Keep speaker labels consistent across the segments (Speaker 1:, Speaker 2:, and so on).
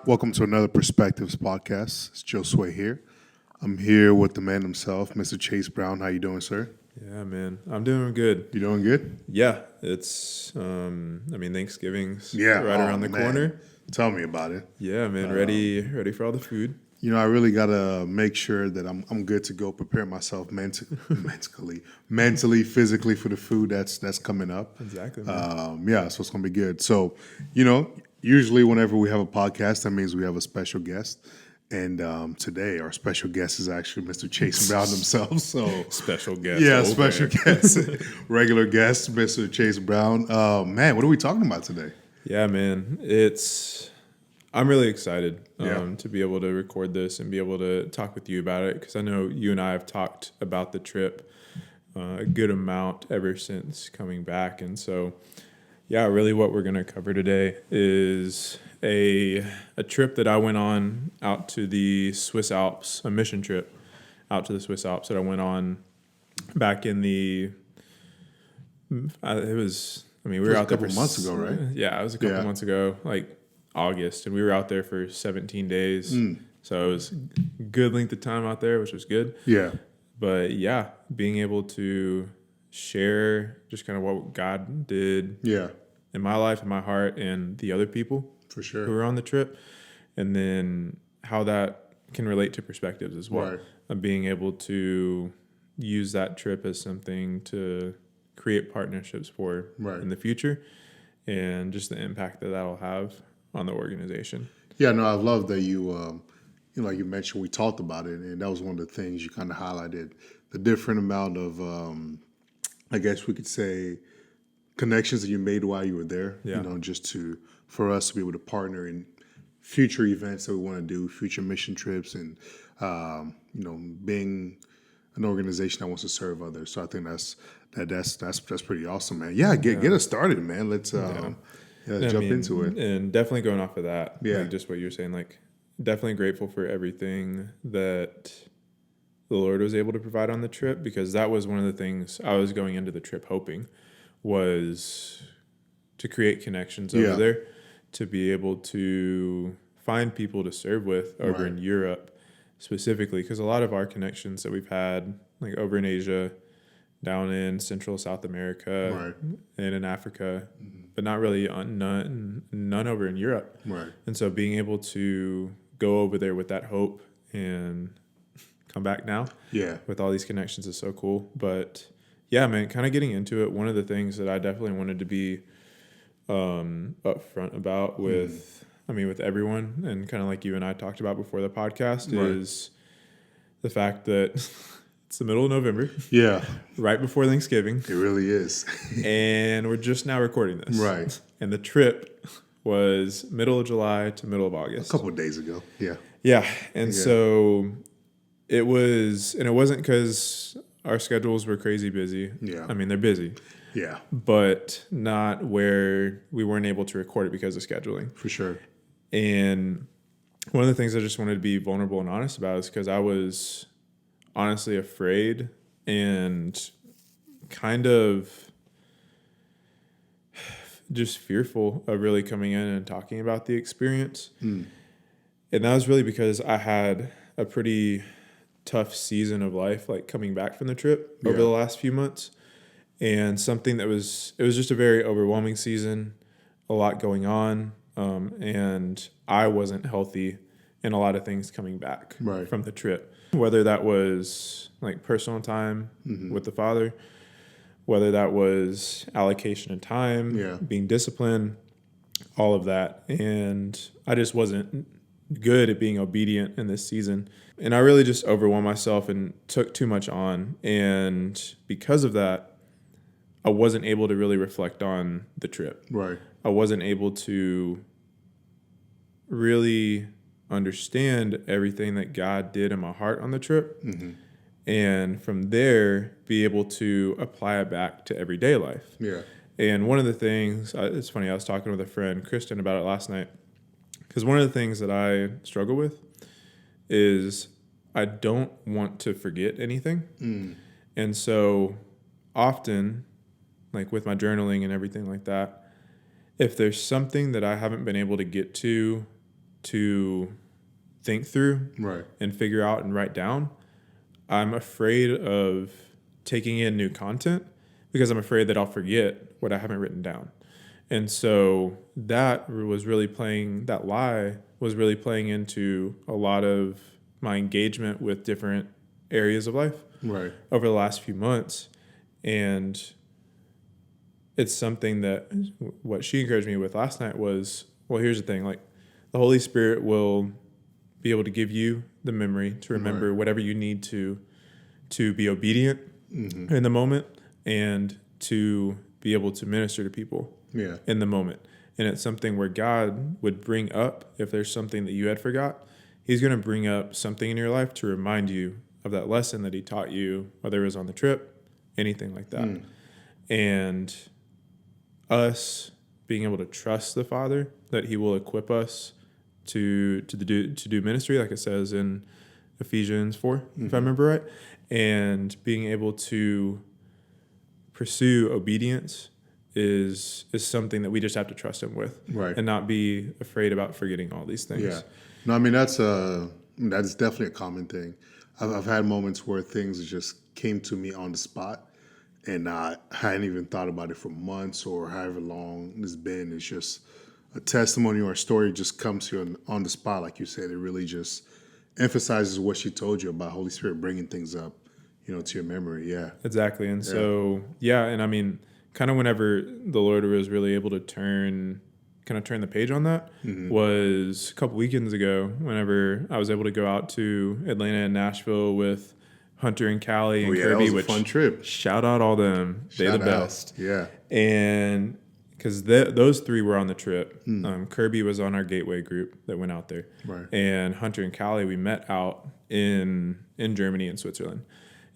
Speaker 1: Welcome to another Perspectives podcast. It's Josue here. I'm here with the man himself, Mr. Chase Brown. How you doing, sir?
Speaker 2: Yeah, man. I'm doing good.
Speaker 1: You doing good?
Speaker 2: Yeah, it's, Thanksgiving's
Speaker 1: Yeah.
Speaker 2: right around the corner.
Speaker 1: Tell me about it.
Speaker 2: Yeah, man. Ready for all the food.
Speaker 1: You know, I really got to make sure that I'm good to go, prepare myself mentally, physically for the food that's coming up.
Speaker 2: Exactly,
Speaker 1: man. So it's going to be good. So, usually whenever we have a podcast, that means we have a special guest. And today, our special guest is actually Mr. Chase Brown himself. So
Speaker 2: special guest.
Speaker 1: Yeah, special guest. Regular guest, Mr. Chase Brown. Man, what are we talking about today?
Speaker 2: Yeah, man. I'm really excited to be able to record this and be able to talk with you about it, because I know you and I have talked about the trip a good amount ever since coming back. And so, yeah, really what we're going to cover today is a trip that I went on out to the Swiss Alps, a mission trip out to the Swiss Alps that I went on back in we were out there
Speaker 1: a couple months ago, right?
Speaker 2: Yeah, it was a couple months ago, like August, and we were out there for 17 days. So it was a good length of time out there, which was good.
Speaker 1: Yeah.
Speaker 2: But yeah, being able to share just kind of what God did in my life, in my heart, and the other people
Speaker 1: for sure
Speaker 2: who were on the trip, and then how that can relate to perspectives as well.
Speaker 1: Right.
Speaker 2: Of being able to use that trip as something to create partnerships for in the future, and just the impact that that'll have on the organization.
Speaker 1: Yeah, no, I love that you, like you mentioned, we talked about it, and that was one of the things you kind of highlighted, the different amount of, I guess we could say, connections that you made while you were there, just for us to be able to partner in future events that we want to do, future mission trips, and, being an organization that wants to serve others. So I think that's pretty awesome, man. Yeah, get us started, man. Let's jump into it.
Speaker 2: And definitely going off of that,
Speaker 1: Yeah.
Speaker 2: like just what you were saying, like definitely grateful for everything that the Lord was able to provide on the trip, because that was one of the things I was going into the trip hoping was to create connections over there, to be able to find people to serve with over in Europe specifically, because a lot of our connections that we've had, like over in Asia, down in Central South America, and in Africa, but not really none over in Europe.
Speaker 1: Right.
Speaker 2: And so being able to go over there with that hope and come back now with all these connections is so cool. But yeah, man, kind of getting into it, one of the things that I definitely wanted to be upfront about with everyone, and kind of like you and I talked about before the podcast, is the fact that it's the middle of November.
Speaker 1: Yeah.
Speaker 2: Right before Thanksgiving.
Speaker 1: It really is.
Speaker 2: And we're just now recording this.
Speaker 1: Right.
Speaker 2: And the trip was middle of July to middle of August.
Speaker 1: A couple of days ago. Yeah.
Speaker 2: Yeah. And so it wasn't because our schedules were crazy busy.
Speaker 1: Yeah.
Speaker 2: I mean, they're busy.
Speaker 1: Yeah.
Speaker 2: But not where we weren't able to record it because of scheduling.
Speaker 1: For sure.
Speaker 2: And one of the things I just wanted to be vulnerable and honest about is because I was honestly afraid and kind of just fearful of really coming in and talking about the experience. And that was really because I had a pretty tough season of life, like coming back from the trip over the last few months. And something it was just a very overwhelming season, a lot going on. And I wasn't healthy in a lot of things coming back from the trip, whether that was like personal time with the Father, whether that was allocation of time, being disciplined, all of that. And I just wasn't good at being obedient in this season. And I really just overwhelmed myself and took too much on. And because of that, I wasn't able to really reflect on the trip.
Speaker 1: Right.
Speaker 2: I wasn't able to really understand everything that God did in my heart on the trip. And from there, be able to apply it back to everyday life.
Speaker 1: Yeah.
Speaker 2: And one of the things, it's funny, I was talking with a friend, Kristen, about it last night. Because one of the things that I struggle with is I don't want to forget anything. And so often, like with my journaling and everything like that, if there's something that I haven't been able to get to think through
Speaker 1: Right.
Speaker 2: and figure out and write down, I'm afraid of taking in new content because I'm afraid that I'll forget what I haven't written down. And so that lie was really playing into a lot of my engagement with different areas of life
Speaker 1: Right.
Speaker 2: over the last few months. And it's something that what she encouraged me with last night was, well, here's the thing, like the Holy Spirit will be able to give you the memory to remember whatever you need to be obedient in the moment and to be able to minister to people in the moment. And it's something where God would bring up, if there's something that you had forgot, he's going to bring up something in your life to remind you of that lesson that he taught you, whether it was on the trip, anything like that. And us being able to trust the Father, that he will equip us to do ministry, like it says in Ephesians 4, if I remember right, and being able to pursue obedience is something that we just have to trust him with,
Speaker 1: Right.
Speaker 2: and not be afraid about forgetting all these things.
Speaker 1: Yeah. No, I mean, that's definitely a common thing. I've had moments where things just came to me on the spot, and I hadn't even thought about it for months or however long it's been. It's just a testimony or a story just comes to you on the spot, like you said. It really just emphasizes what she told you about Holy Spirit bringing things up, to your memory. Yeah.
Speaker 2: Exactly. And so, and I mean, kind of whenever the Lord was really able to turn the page on that was a couple weekends ago, whenever I was able to go out to Atlanta and Nashville with Hunter and Callie and Kirby,
Speaker 1: that was a fun trip.
Speaker 2: Shout out all them. They're the best.
Speaker 1: Yeah.
Speaker 2: And because those three were on the trip. Kirby was on our Gateway group that went out there.
Speaker 1: Right.
Speaker 2: And Hunter and Callie, we met out in Germany and Switzerland.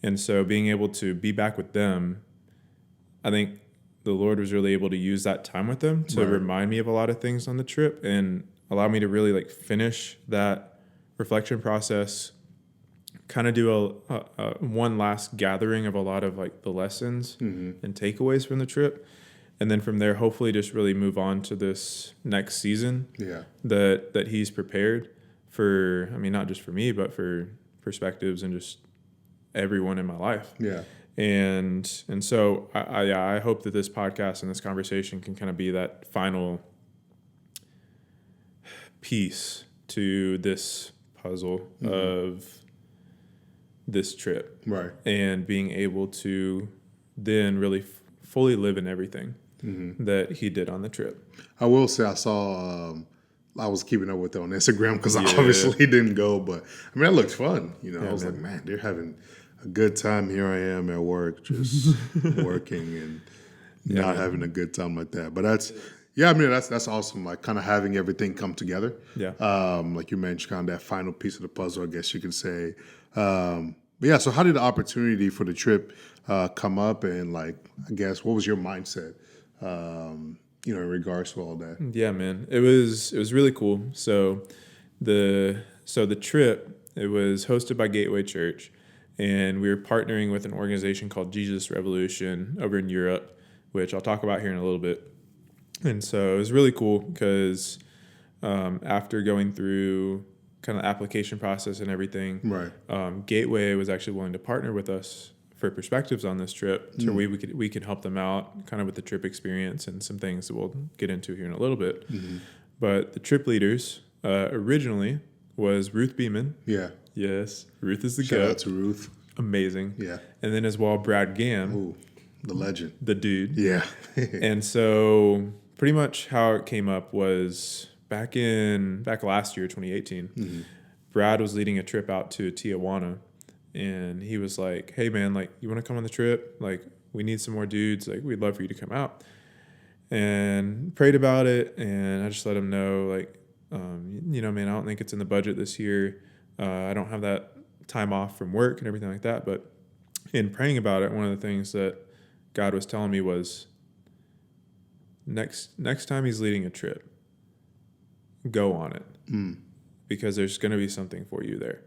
Speaker 2: And so being able to be back with them, I think the Lord was really able to use that time with them to remind me of a lot of things on the trip and allow me to really finish that reflection process, kind of do a one last gathering of a lot of the lessons and takeaways from the trip. And then from there, hopefully just really move on to this next season that he's prepared for, I mean, not just for me, but for perspectives and just everyone in my life.
Speaker 1: Yeah.
Speaker 2: And so I hope that this podcast and this conversation can kind of be that final piece to this puzzle of this trip.
Speaker 1: Right.
Speaker 2: And being able to then really fully live in everything that he did on the trip.
Speaker 1: I will say I saw, I was keeping up with it on Instagram because I obviously didn't go, but I mean, that looked fun. I was like, man, they're having a good time. Here I am at work, just working and not having a good time like that. But that's awesome. Like kind of having everything come together.
Speaker 2: Yeah.
Speaker 1: Like you mentioned, kind of that final piece of the puzzle, I guess you could say. But yeah, so how did the opportunity for the trip come up? And I guess, what was your mindset, in regards to all that?
Speaker 2: Yeah, man, it was really cool. So the trip, it was hosted by Gateway Church, and we were partnering with an organization called Jesus Revolution over in Europe, which I'll talk about here in a little bit. And so it was really cool because after going through kind of the application process and everything, Gateway was actually willing to partner with us for perspectives on this trip, so we could help them out kind of with the trip experience and some things that we'll get into here in a little bit. But the trip leaders originally was Ruth Beeman.
Speaker 1: Yeah.
Speaker 2: Yes, Ruth is the
Speaker 1: Shout
Speaker 2: goat.
Speaker 1: out to Ruth.
Speaker 2: Amazing.
Speaker 1: Yeah.
Speaker 2: And then as well, Brad Gam.
Speaker 1: Ooh, the legend.
Speaker 2: The dude.
Speaker 1: Yeah.
Speaker 2: And so pretty much how it came up was back last year, 2018, Brad was leading a trip out to Tijuana, and he was like, hey man, you want to come on the trip? We need some more dudes. We'd love for you to come out. And prayed about it, and I just let him know, man, I don't think it's in the budget this year. I don't have that time off from work and everything like that. But in praying about it, one of the things that God was telling me was, next time he's leading a trip, go on it, because there's going to be something for you there.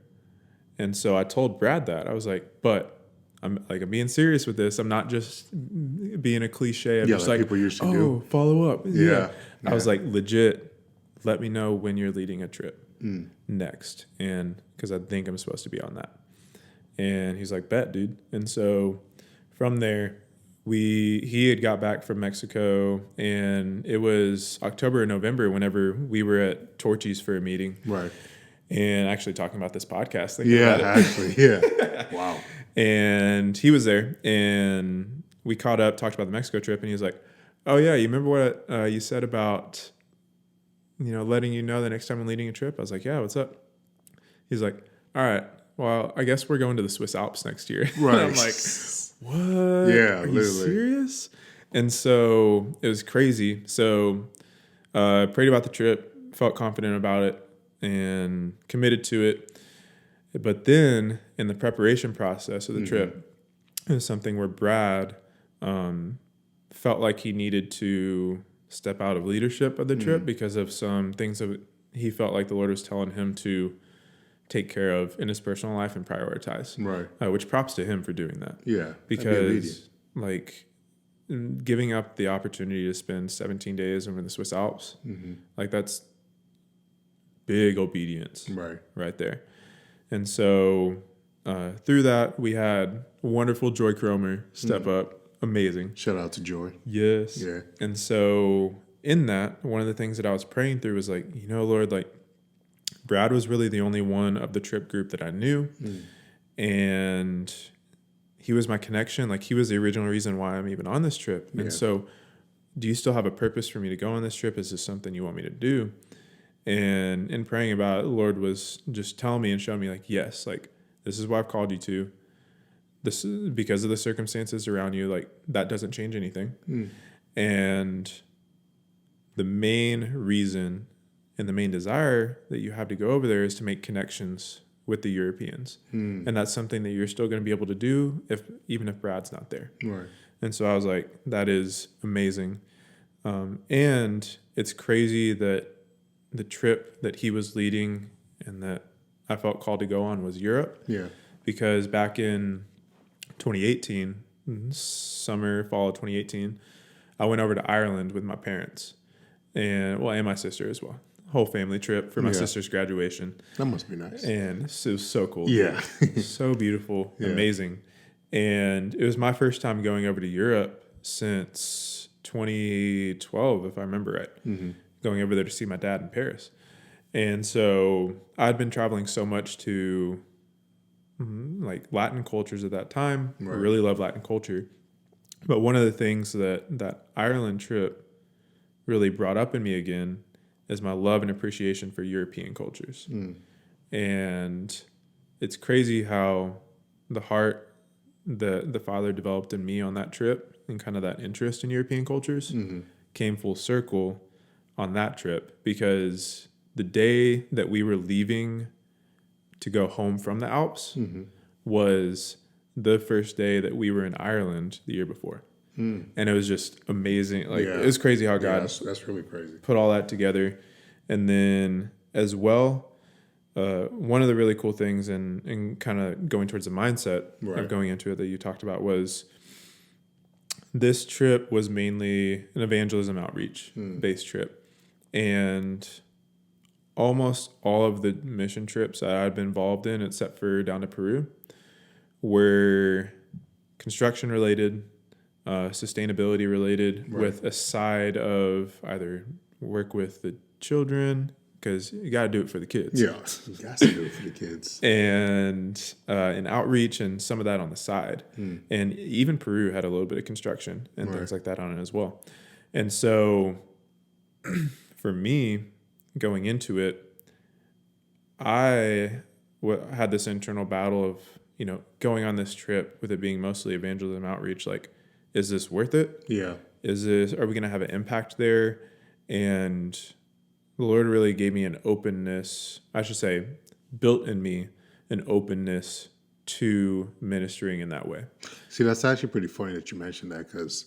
Speaker 2: And so I told Brad that. I was like, but I'm being serious with this. I'm not just being a cliche. I'm
Speaker 1: Yeah,
Speaker 2: just
Speaker 1: like
Speaker 2: like,
Speaker 1: people usually
Speaker 2: oh,
Speaker 1: do.
Speaker 2: follow up. Yeah. I was
Speaker 1: Yeah.
Speaker 2: like, legit, let me know when you're leading a trip next. And because I think I'm supposed to be on that. And he's like, bet, dude. And so from there, he had got back from Mexico, and it was October or November whenever we were at Torchy's for a meeting.
Speaker 1: Right.
Speaker 2: And actually talking about this podcast, thinking
Speaker 1: Yeah,
Speaker 2: about it.
Speaker 1: actually. Yeah. Wow.
Speaker 2: And he was there, and we caught up, talked about the Mexico trip, and he was like, oh yeah, you remember what you said about, letting you know the next time I'm leading a trip? I was like, yeah, what's up? He's like, all right, well, I guess we're going to the Swiss Alps next year.
Speaker 1: Right.
Speaker 2: And I'm like, what?
Speaker 1: Yeah,
Speaker 2: Are you
Speaker 1: literally.
Speaker 2: serious? And so it was crazy. So prayed about the trip, felt confident about it, and committed to it. But then in the preparation process of the trip, it was something where Brad felt like he needed to step out of leadership of the trip because of some things that he felt like the Lord was telling him to take care of in his personal life and prioritize.
Speaker 1: Right.
Speaker 2: Which props to him for doing that.
Speaker 1: Yeah.
Speaker 2: Because like giving up the opportunity to spend 17 days over in the Swiss Alps, like that's big obedience right there. And so through that, we had wonderful Joy Cromer step up. Amazing.
Speaker 1: Shout out to Joy.
Speaker 2: Yes.
Speaker 1: Yeah.
Speaker 2: And so in that, one of the things that I was praying through was like, Lord, like Brad was really the only one of the trip group that I knew. And he was my connection. Like he was the original reason why I'm even on this trip. And so do you still have a purpose for me to go on this trip? Is this something you want me to do? And in praying about it, the Lord was just telling me and showing me like, yes, like this is what I've called you to. This is because of the circumstances around you, like that doesn't change anything. And the main reason and the main desire that you have to go over there is to make connections with the Europeans. And that's something that you're still going to be able to do even if Brad's not there.
Speaker 1: Right.
Speaker 2: And so I was like, that is amazing. And it's crazy that the trip that he was leading and that I felt called to go on was Europe.
Speaker 1: Yeah.
Speaker 2: Because back in 2018, fall of 2018, I went over to Ireland with my parents and my sister as well. Whole family trip for my sister's graduation.
Speaker 1: That must be nice.
Speaker 2: And it was so cool.
Speaker 1: Yeah.
Speaker 2: So beautiful, amazing. And it was my first time going over to Europe since 2012, if I remember right, going over there to see my dad in Paris. And so I'd been traveling so much to like Latin cultures at that time. I really love Latin culture. But one of the things that Ireland trip really brought up in me again is my love and appreciation for European cultures. And it's crazy how the heart that the Father developed in me on that trip and kind of that interest in European cultures came full circle on that trip, because the day that we were leaving to go home from the Alps was the first day that we were in Ireland the year before. And it was just amazing. Like it was crazy how God
Speaker 1: that's really crazy.
Speaker 2: put all that together. And then as well, one of the really cool things and kind of going towards the mindset of going into it that you talked about was this trip was mainly an evangelism outreach based trip. And almost all of the mission trips that I'd been involved in, except for down to Peru, were construction related, sustainability related, with a side of either work with the children, because you got to do it for the kids.
Speaker 1: Yeah, you got to do it for the kids.
Speaker 2: And outreach and some of that on the side. And even Peru had a little bit of construction and things like that on it as well. And so for me, going into it, I had this internal battle of, going on this trip with it being mostly evangelism outreach. Like, is this worth it?
Speaker 1: Yeah.
Speaker 2: Are we going to have an impact there? And the Lord really gave me an openness, I should say, built in me an openness to ministering in that way.
Speaker 1: See, that's actually pretty funny that you mentioned that, because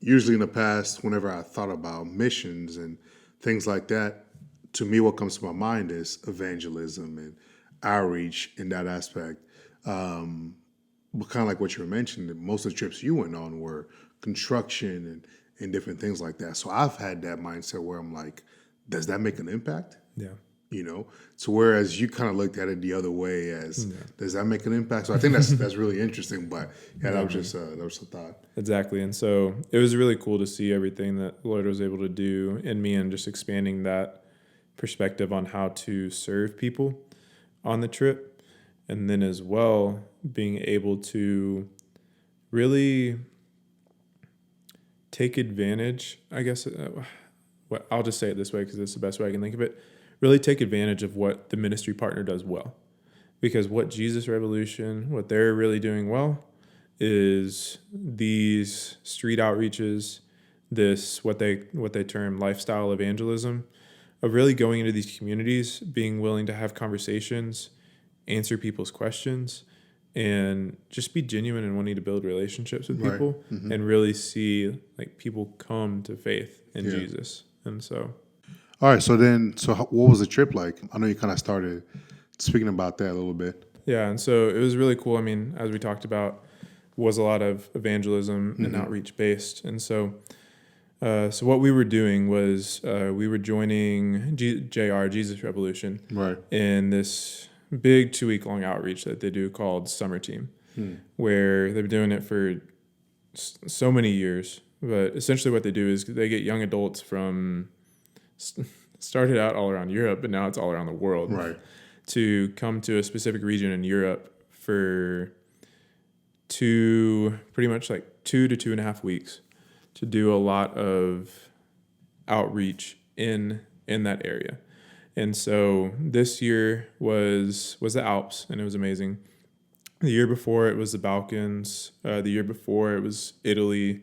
Speaker 1: usually in the past, whenever I thought about missions and things like that, to me, what comes to my mind is evangelism. And outreach in that aspect. But kind of like what you were mentioning, most of the trips you went on were construction and different things like that. So I've had that mindset where I'm like, does that make an impact?
Speaker 2: Yeah.
Speaker 1: You know, so whereas you kind of looked at it the other way as, does that make an impact? So I think that's really interesting. But yeah, that was just that was a thought.
Speaker 2: Exactly. And so it was really cool to see everything that the Lord was able to do in me and just expanding that perspective on how to serve people on the trip. And then as well, being able to really take advantage, I guess, I'll just say it this way because it's the best way I can think of it. Really take advantage of what the ministry partner does well. Because what Jesus Revolution, what they're really doing well is these street outreaches, this what they term lifestyle evangelism, of really going into these communities, being willing to have conversations, answer people's questions, and just be genuine and wanting to build relationships with people and really see like people come to faith in Jesus. And so
Speaker 1: All right. So what was the trip like? I know you kind of started speaking about that a little bit.
Speaker 2: yeah, and so it was really cool. I mean, as we talked about, was a lot of evangelism and outreach based. And so so what we were doing was we were joining JR, Jesus Revolution,
Speaker 1: Right.
Speaker 2: in this big 2-week long outreach that they do called Summer Team, where they've been doing it for so many years. But essentially what they do is they get young adults from, started out all around Europe, but now it's all around the world,
Speaker 1: Right.
Speaker 2: to come to a specific region in Europe for pretty much like 2 to 2.5 weeks to do a lot of outreach in that area. And so this year was the Alps, and it was amazing. The year before it was the Balkans. The year before it was Italy,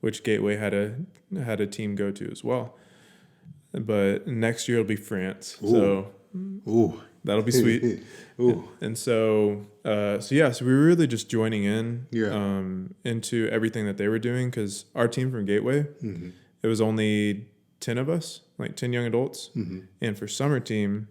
Speaker 2: which Gateway had a team go to as well. But next year it'll be France.
Speaker 1: Ooh.
Speaker 2: So
Speaker 1: Ooh.
Speaker 2: that'll be sweet.
Speaker 1: Ooh.
Speaker 2: And so we were really just joining in
Speaker 1: Yeah.
Speaker 2: into everything that they were doing, because our team from Gateway, it was only 10 of us, like 10 young adults. And for Summer Team,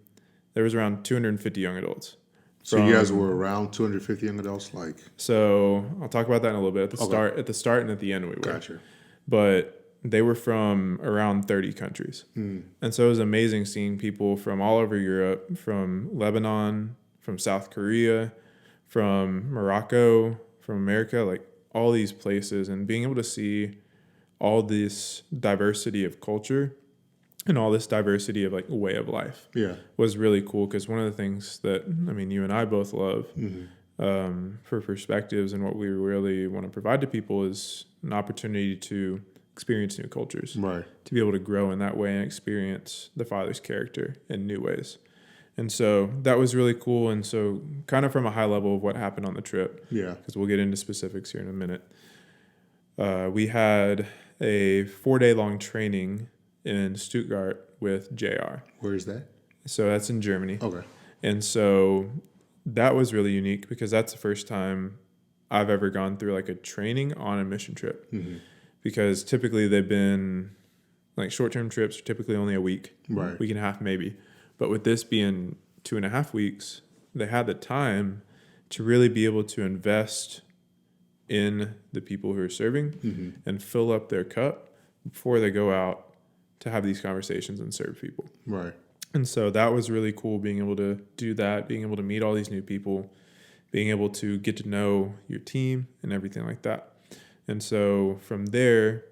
Speaker 2: there was around 250 young adults.
Speaker 1: So you guys were around 250 young adults, like.
Speaker 2: So I'll talk about that in a little bit. At the start and at the end we were.
Speaker 1: Gotcha.
Speaker 2: But they were from around 30 countries. And so it was amazing seeing people from all over Europe, from Lebanon, from South Korea, from Morocco, from America, like all these places, and being able to see all this diversity of culture and all this diversity of like way of life was really cool. Because one of the things that, I mean, you and I both love for perspectives and what we really want to provide to people is an opportunity to experience new cultures,
Speaker 1: Right.
Speaker 2: to be able to grow in that way and experience the Father's character in new ways. And so that was really cool. And so kind of from a high level of what happened on the trip, because we'll get into specifics here in a minute, we had a 4-day long training in Stuttgart with JR.
Speaker 1: Where is that?
Speaker 2: So that's in Germany.
Speaker 1: Okay.
Speaker 2: And so that was really unique because that's the first time I've ever gone through like a training on a mission trip. Because typically they've been like short-term trips are typically only a week, week and a half maybe. But with this being 2.5 weeks, they had the time to really be able to invest in the people who are serving and fill up their cup before they go out to have these conversations and serve people.
Speaker 1: Right.
Speaker 2: And so that was really cool, being able to do that, being able to meet all these new people, being able to get to know your team and everything like that. And so from there,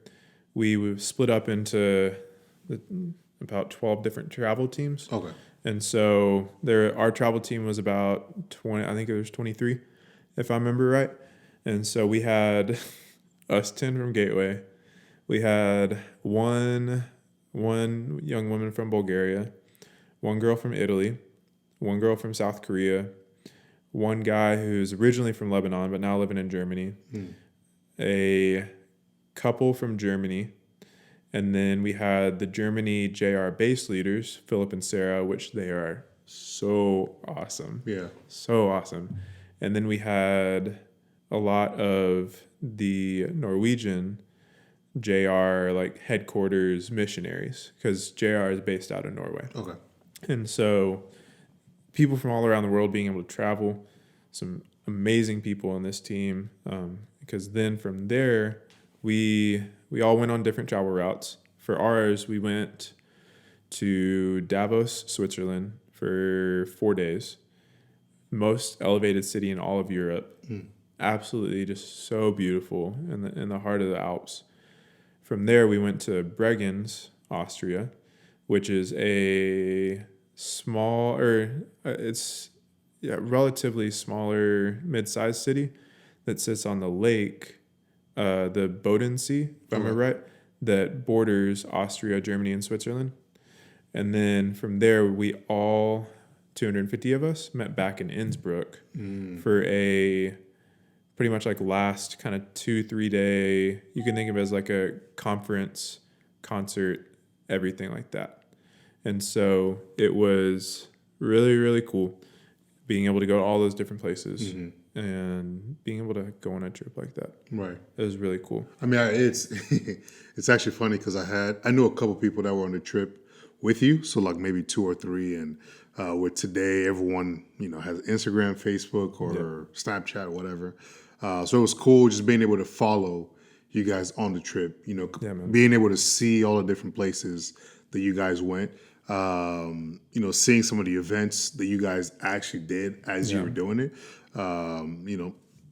Speaker 2: we split up into about 12 different travel teams.
Speaker 1: Okay.
Speaker 2: And so our travel team was about 20, I think it was 23, if I remember right. And so we had us 10 from Gateway. We had one young woman from Bulgaria, one girl from Italy, one girl from South Korea, one guy who's originally from Lebanon but now living in Germany, a couple from Germany, and then we had the Germany JR base leaders, Philip and Sarah, which they are so awesome.
Speaker 1: Yeah.
Speaker 2: So awesome. And then we had a lot of the Norwegian JR like headquarters missionaries, because JR is based out of Norway.
Speaker 1: Okay.
Speaker 2: And so people from all around the world being able to travel, some amazing people on this team. Because then from there, we all went on different travel routes. For ours, we went to Davos, Switzerland for 4 days. Most elevated city in all of Europe. Absolutely just so beautiful in the heart of the Alps. From there, we went to Bregenz, Austria, which is a small, relatively smaller mid-sized city that sits on the lake, the Bodensee, if I'm right, that borders Austria, Germany, and Switzerland. And then from there, we all, 250 of us, met back in Innsbruck for a pretty much like last kind of 2-3 day, you can think of it as like a conference, concert, everything like that. And so it was really, really cool being able to go to all those different places and being able to go on a trip like that.
Speaker 1: Right.
Speaker 2: It was really cool.
Speaker 1: I mean, it's it's actually funny because I knew a couple people that were on the trip with you, so like maybe 2 or 3, and with today, everyone has Instagram, Facebook, or Snapchat, whatever. So it was cool just being able to follow you guys on the trip. Being able to see all the different places that you guys went. Seeing some of the events that you guys actually did as you were doing it.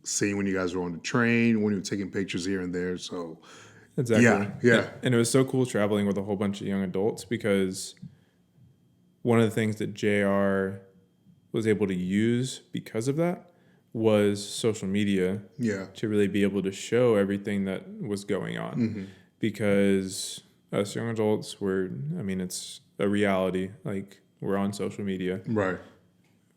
Speaker 1: Seeing when you guys were on the train, when you were taking pictures here and there. So
Speaker 2: exactly,
Speaker 1: yeah.
Speaker 2: And it was so cool traveling with a whole bunch of young adults because one of the things that JR was able to use because of that was social media to really be able to show everything that was going on. Because us young adults it's a reality. Like, we're on social media.
Speaker 1: Right.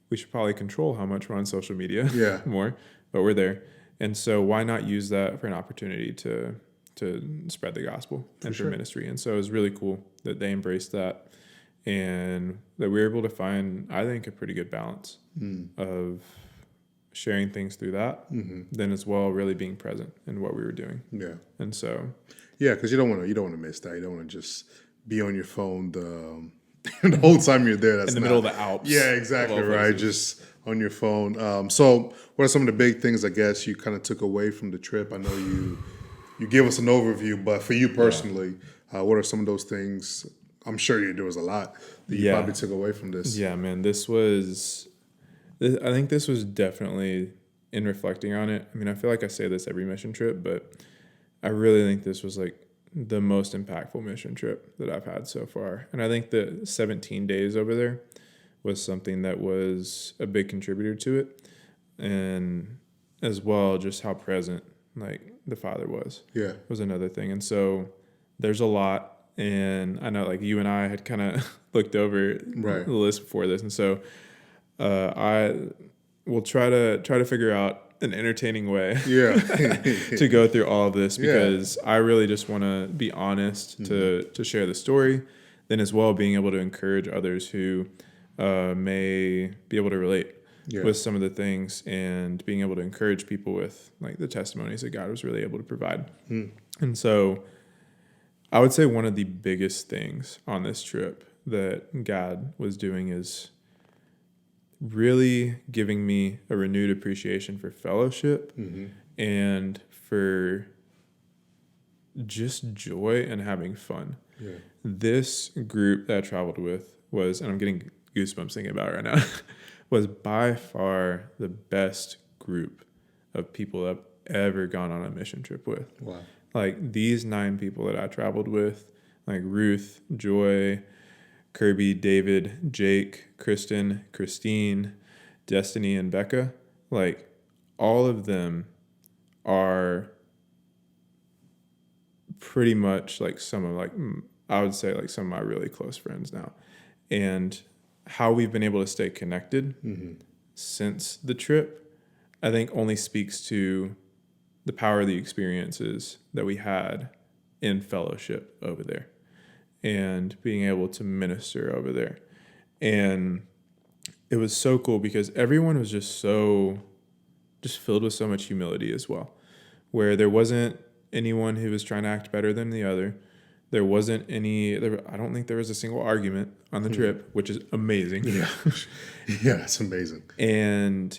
Speaker 2: We should probably control how much we're on social media more, but we're there. And so why not use that for an opportunity to spread the gospel for ministry? And so it was really cool that they embraced that and that we were able to find, I think, a pretty good balance of sharing things through that, then as well really being present in what we were doing.
Speaker 1: Yeah.
Speaker 2: And so
Speaker 1: because you don't want to miss that. You don't want to just be on your phone the whole time you're there. That's
Speaker 2: in the middle of the Alps.
Speaker 1: Yeah, exactly right. Just on your phone. So what are some of the big things, I guess, you kind of took away from the trip? I know you give us an overview, but for you personally, what are some of those things? I'm sure there was a lot that you probably took away from this.
Speaker 2: Yeah, man, I think this was definitely, in reflecting on it, I mean, I feel like I say this every mission trip, but I really think this was like the most impactful mission trip that I've had so far. And I think the 17 days over there was something that was a big contributor to it. And as well, just how present like the Father was another thing. And so there's a lot. And I know like you and I had kind of looked over the list before this. And so I will try to figure out an entertaining way to go through all of this because I really just want to be honest to share the story, then as well being able to encourage others who may be able to relate with some of the things and being able to encourage people with like the testimonies that God was really able to provide. And so I would say one of the biggest things on this trip that God was doing is really giving me a renewed appreciation for fellowship and for just joy and having fun. This group that I traveled with was, and I'm getting goosebumps thinking about it right now, was by far the best group of people I've ever gone on a mission trip with.
Speaker 1: Wow.
Speaker 2: Like these 9 people that I traveled with, like Ruth, Joy, Kirby, David, Jake, Kristen, Christine, Destiny, and Becca, like all of them are pretty much like some of like, I would say like some of my really close friends now. And how we've been able to stay connected since the trip, I think only speaks to the power of the experiences that we had in fellowship over there and being able to minister over there. And it was so cool because everyone was just filled with so much humility as well, where there wasn't anyone who was trying to act better than the other. There wasn't any. I don't think there was a single argument on the trip, which is amazing.
Speaker 1: Yeah. Yeah, it's amazing.
Speaker 2: And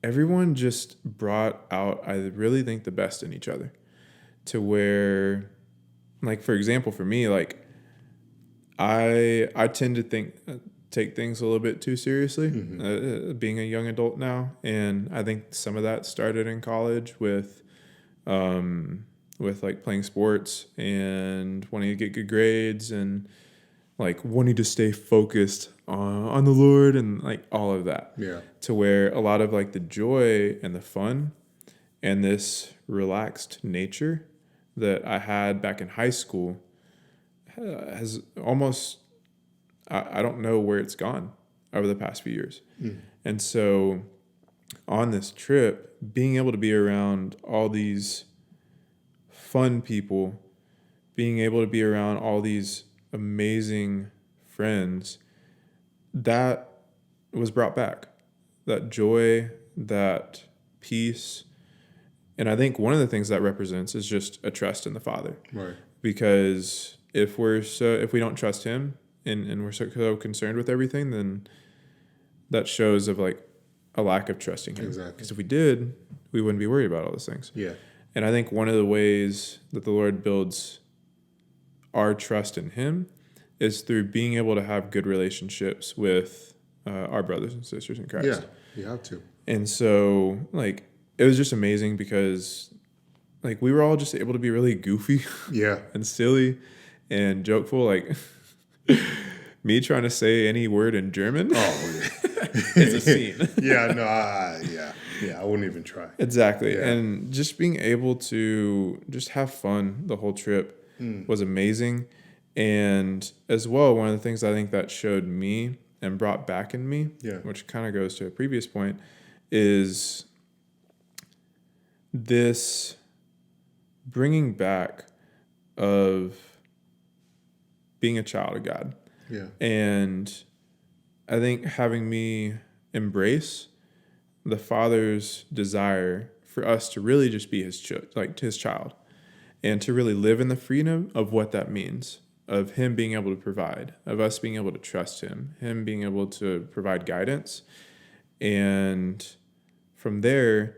Speaker 2: everyone just brought out, I really think, the best in each other, to where, like, for example, for me, like, I tend to take things a little bit too seriously, being a young adult now, and I think some of that started in college with like playing sports and wanting to get good grades and like wanting to stay focused on the Lord and like all of that.
Speaker 1: Yeah.
Speaker 2: To where a lot of like the joy and the fun and this relaxed nature that I had back in high school has almost, I don't know where it's gone over the past few years. And so on this trip, being able to be around all these fun people, being able to be around all these amazing friends, that was brought back. That joy, that peace. And I think one of the things that represents is just a trust in the Father.
Speaker 1: Right.
Speaker 2: Because if we don't trust him and we're so concerned with everything, then that shows of like a lack of trusting him.
Speaker 1: Exactly.
Speaker 2: Because if we did, we wouldn't be worried about all those things.
Speaker 1: Yeah.
Speaker 2: And I think one of the ways that the Lord builds our trust in him is through being able to have good relationships with our brothers and sisters in Christ.
Speaker 1: Yeah, you have to.
Speaker 2: And so, like, it was just amazing because, like, we were all just able to be really goofy
Speaker 1: Yeah.
Speaker 2: and silly and jokeful. Like, me trying to say any word in German is a scene.
Speaker 1: Yeah, no, yeah, I wouldn't even try.
Speaker 2: Exactly.
Speaker 1: Yeah.
Speaker 2: And just being able to just have fun the whole trip was amazing. And as well, one of the things I think that showed me and brought back in me, which kind of goes to a previous point, is this bringing back of being a child of God.
Speaker 1: Yeah.
Speaker 2: And I think having me embrace the Father's desire for us to really just be his child, and to really live in the freedom of what that means, of him being able to provide, of us being able to trust him being able to provide guidance, and from there,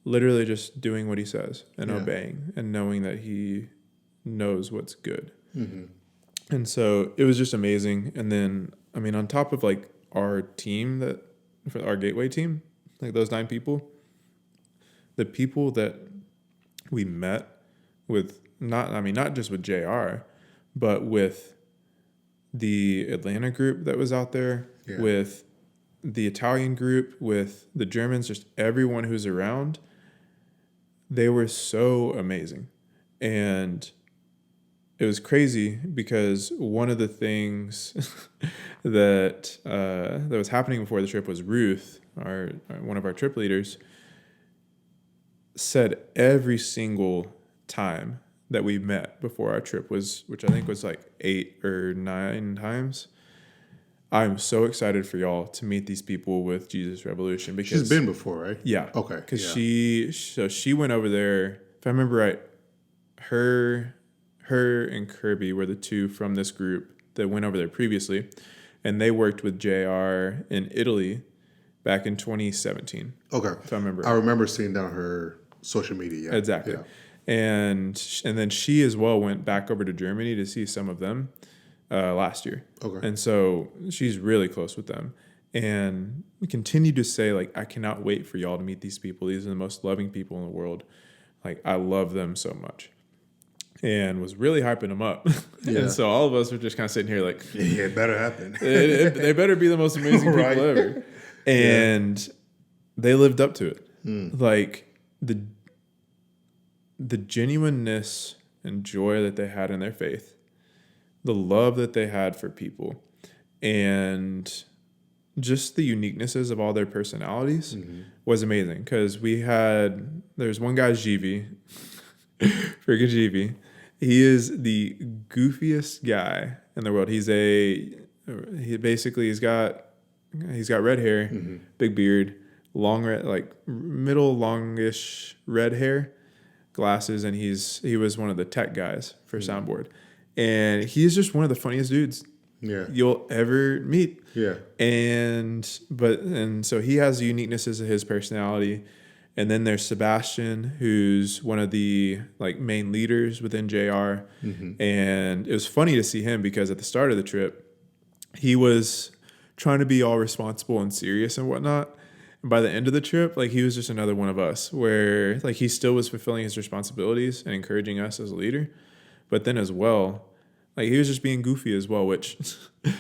Speaker 2: literally just doing what he says and obeying and knowing that he knows what's good. And so it was just amazing. And then, I mean, on top of like our team, for our Gateway team, like those 9 people, the people that we met with, not just with JR, but with the Atlanta group that was out there, with the Italian group, with the Germans, just everyone who's around, they were so amazing. And it was crazy because one of the things that was happening before the trip was Ruth, one of our trip leaders, said every single time that we met before our trip which I think was like 8 or 9 times, I'm so excited for y'all to meet these people with Jesus Revolution. Because
Speaker 1: she's been before, right?
Speaker 2: Yeah.
Speaker 1: Okay.
Speaker 2: Because she went over there, if I remember right, her and Kirby were the 2 from this group that went over there previously, and they worked with JR in Italy back in 2017.
Speaker 1: Okay.
Speaker 2: If I remember.
Speaker 1: I remember seeing that on her social media. Yeah.
Speaker 2: Exactly.
Speaker 1: Yeah.
Speaker 2: And then she as well went back over to Germany to see some of them last year.
Speaker 1: Okay.
Speaker 2: And so she's really close with them. And we continue to say, like, I cannot wait for y'all to meet these people. These are the most loving people in the world. Like, I love them so much. And was really hyping them up.
Speaker 1: Yeah.
Speaker 2: And so all of us were just kind of sitting here like,
Speaker 1: yeah, it better happen.
Speaker 2: they better be the most amazing people
Speaker 1: Right.
Speaker 2: ever. And they lived up to it. Like, the genuineness and joy that they had in their faith, the love that they had for people, and just the uniquenesses of all their personalities was amazing. Because there's one guy, GV, freaking GV. He is the goofiest guy in the world. He's got red hair, big beard, long red, like middle longish red hair, glasses, and he was one of the tech guys for soundboard. And he's just one of the funniest dudes
Speaker 1: Yeah.
Speaker 2: you'll ever meet.
Speaker 1: Yeah.
Speaker 2: And so he has the uniquenesses of his personality. And then there's Sebastian, who's one of the like main leaders within JR. And it was funny to see him because at the start of the trip, he was trying to be all responsible and serious and whatnot. And by the end of the trip, like he was just another one of us where like he still was fulfilling his responsibilities and encouraging us as a leader. But then as well, like he was just being goofy as well, which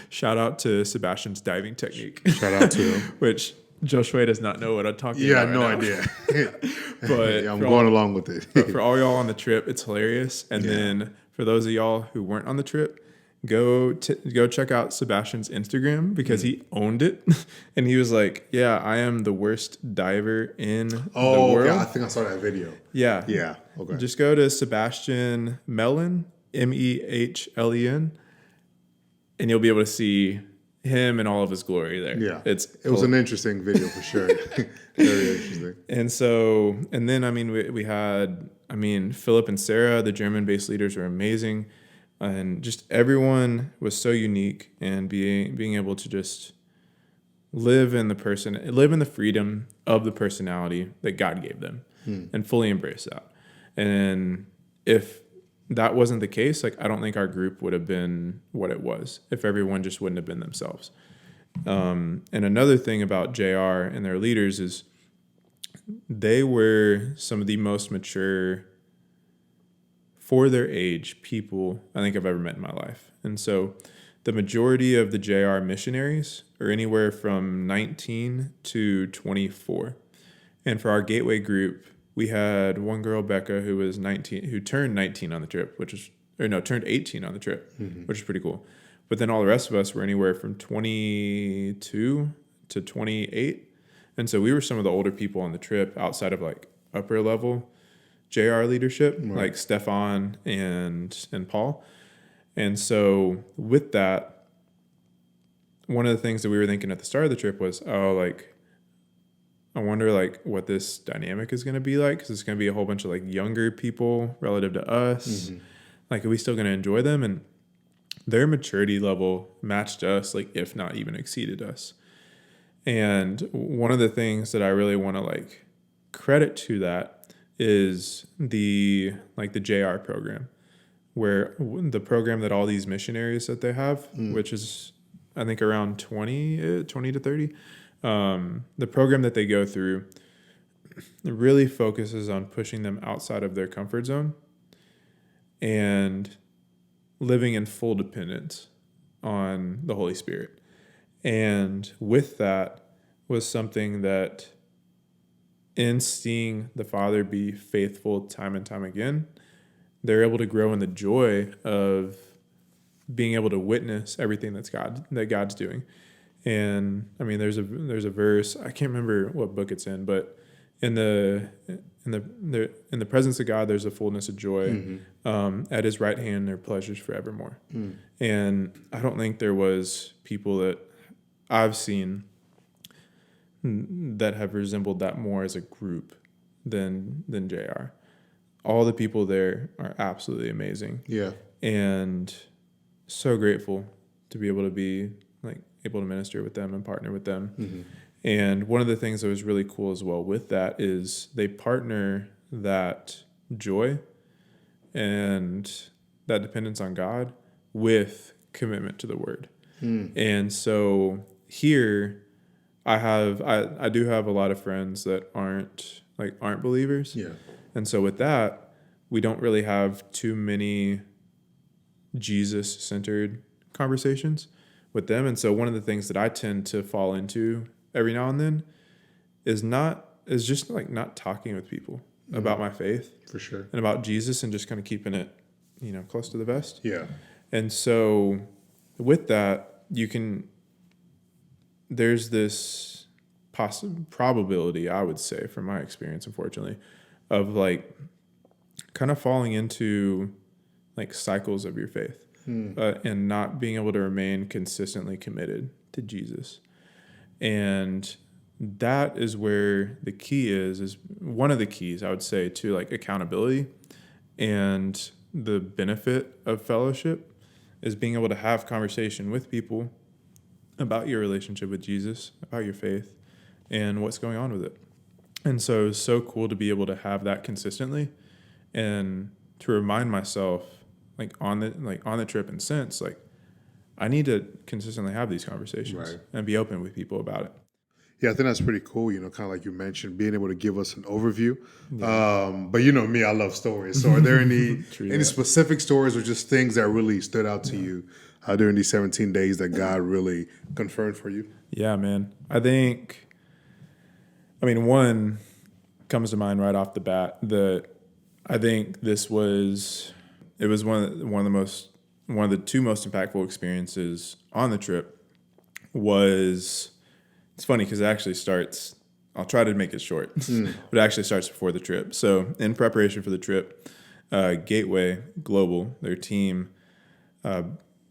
Speaker 2: shout out to Sebastian's diving technique.
Speaker 1: Shout out to him.
Speaker 2: Which Josue does not know what I'm talking
Speaker 1: Yeah,
Speaker 2: about.
Speaker 1: no
Speaker 2: right now.
Speaker 1: idea.
Speaker 2: But
Speaker 1: I'm going along with it.
Speaker 2: But for all y'all on the trip, it's hilarious. And then for those of y'all who weren't on the trip, go check out Sebastian's Instagram because he owned it. And he was like, yeah, I am the worst diver in the world.
Speaker 1: Yeah, I think I saw that video.
Speaker 2: Yeah.
Speaker 1: Yeah. Okay.
Speaker 2: Just go to Sebastian Mellon, Mehlen, and you'll be able to see him in all of his glory there.
Speaker 1: Yeah.
Speaker 2: It
Speaker 1: was an interesting video for sure. Very interesting.
Speaker 2: And then, I mean, we had, I mean, Philip and Sarah, the German-based leaders, were amazing. And just everyone was so unique, and being able to just live in the freedom of the personality that God gave them and fully embrace that. And if that wasn't the case, like I don't think our group would have been what it was if everyone just wouldn't have been themselves. And another thing about JR and their leaders is they were some of the most mature for their age people I think I've ever met in my life. And so the majority of the JR missionaries are anywhere from 19 to 24. And for our Gateway group, we had one girl, Becca, who was 19, who turned 19 on the trip, turned 18 on the trip, which is pretty cool. But then all the rest of us were anywhere from 22 to 28. And so we were some of the older people on the trip outside of like upper level JR leadership, like Stefan and Paul. And so with that, one of the things that we were thinking at the start of the trip was, I wonder like what this dynamic is going to be like, because it's going to be a whole bunch of like younger people relative to us. Like, are we still going to enjoy them? And their maturity level matched us, like if not even exceeded us. And one of the things that I really want to like credit to that is the JR program, where the program that all these missionaries that they have, which is I think around 20 to 30. The program that they go through really focuses on pushing them outside of their comfort zone and living in full dependence on the Holy Spirit. And with that was something that, in seeing the Father be faithful time and time again, they're able to grow in the joy of being able to witness everything that God's doing. And I mean, there's a verse, I can't remember what book it's in, but in the presence of God, there's a fullness of joy. At His right hand, there are pleasures forevermore. And I don't think there was people that I've seen that have resembled that more as a group than JR. All the people there are absolutely amazing.
Speaker 1: Yeah.
Speaker 2: And so grateful to be able to minister with them and partner with them. And one of the things that was really cool as well with that is they partner that joy and that dependence on God with commitment to the Word. And so here I do have a lot of friends that aren't believers.
Speaker 1: Yeah.
Speaker 2: And so with that, we don't really have too many Jesus-centered conversations with them. And so one of the things that I tend to fall into every now and then is just not talking with people about my faith,
Speaker 1: For sure.
Speaker 2: and about Jesus, and just kind of keeping it, close to the vest.
Speaker 1: Yeah.
Speaker 2: And so with that, there's this probability, I would say, from my experience, unfortunately, of like kind of falling into like cycles of your faith. And not being able to remain consistently committed to Jesus. And that is where the key is one of the keys, I would say, to like accountability and the benefit of fellowship is being able to have conversation with people about your relationship with Jesus, about your faith, and what's going on with it. And so it's so cool to be able to have that consistently and to remind myself on the trip and since I need to consistently have these conversations
Speaker 1: Right.
Speaker 2: and be open with people about it.
Speaker 1: Yeah, I think that's pretty cool. Kind of like you mentioned, being able to give us an overview.
Speaker 2: Yeah.
Speaker 1: But me, I love stories. So, are there any
Speaker 2: True
Speaker 1: any
Speaker 2: that.
Speaker 1: specific stories or just things that really stood out to you during these 17 days that God really confirmed for you?
Speaker 2: Yeah, man. One comes to mind right off the bat that I think it was one of the two most impactful experiences on the trip was, it's funny because it actually starts, I'll try to make it short, but it actually starts before the trip. So in preparation for the trip, Gateway Global, their team,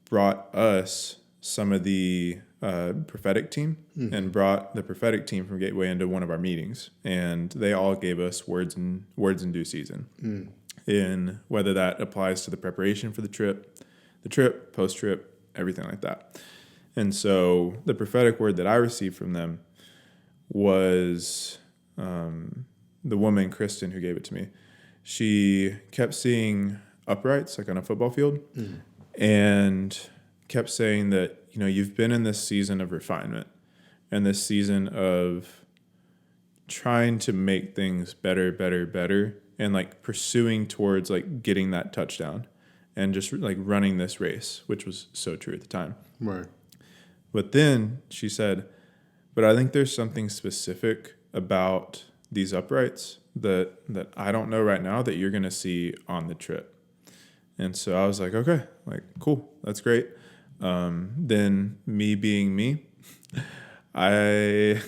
Speaker 2: brought us some of the prophetic team and brought the prophetic team from Gateway into one of our meetings, and they all gave us words in due season. In whether that applies to the preparation for the trip, post trip, everything like that. And so the prophetic word that I received from them was the woman Kristen who gave it to me. She kept seeing uprights on a football field, and kept saying that, you've been in this season of refinement and this season of trying to make things better, and pursuing towards getting that touchdown and just running this race, which was so true at the time.
Speaker 1: Right.
Speaker 2: But then she said, but I think there's something specific about these uprights that I don't know right now that you're going to see on the trip. And so I was like, okay, cool, that's great. Then me being me, I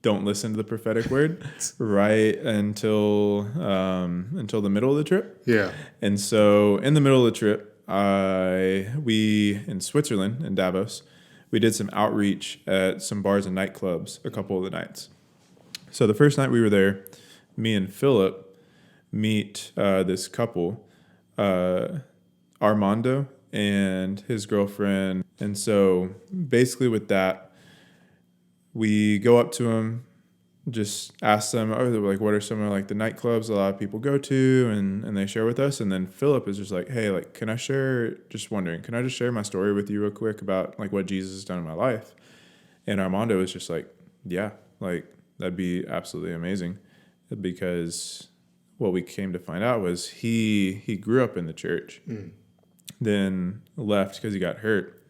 Speaker 2: don't listen to the prophetic word right until the middle of the trip.
Speaker 1: Yeah.
Speaker 2: And so in the middle of the trip, we in Switzerland, in Davos, we did some outreach at some bars and nightclubs a couple of the nights. So the first night we were there, me and Philip meet this couple, Armando and his girlfriend. And so basically with that, we go up to them, just ask them, what are some of the nightclubs a lot of people go to, and they share with us. And then Philip is just like, hey, can I just share my story with you real quick about what Jesus has done in my life? And Armando is just like, yeah, that'd be absolutely amazing, because what we came to find out was he grew up in the church, then left because he got hurt,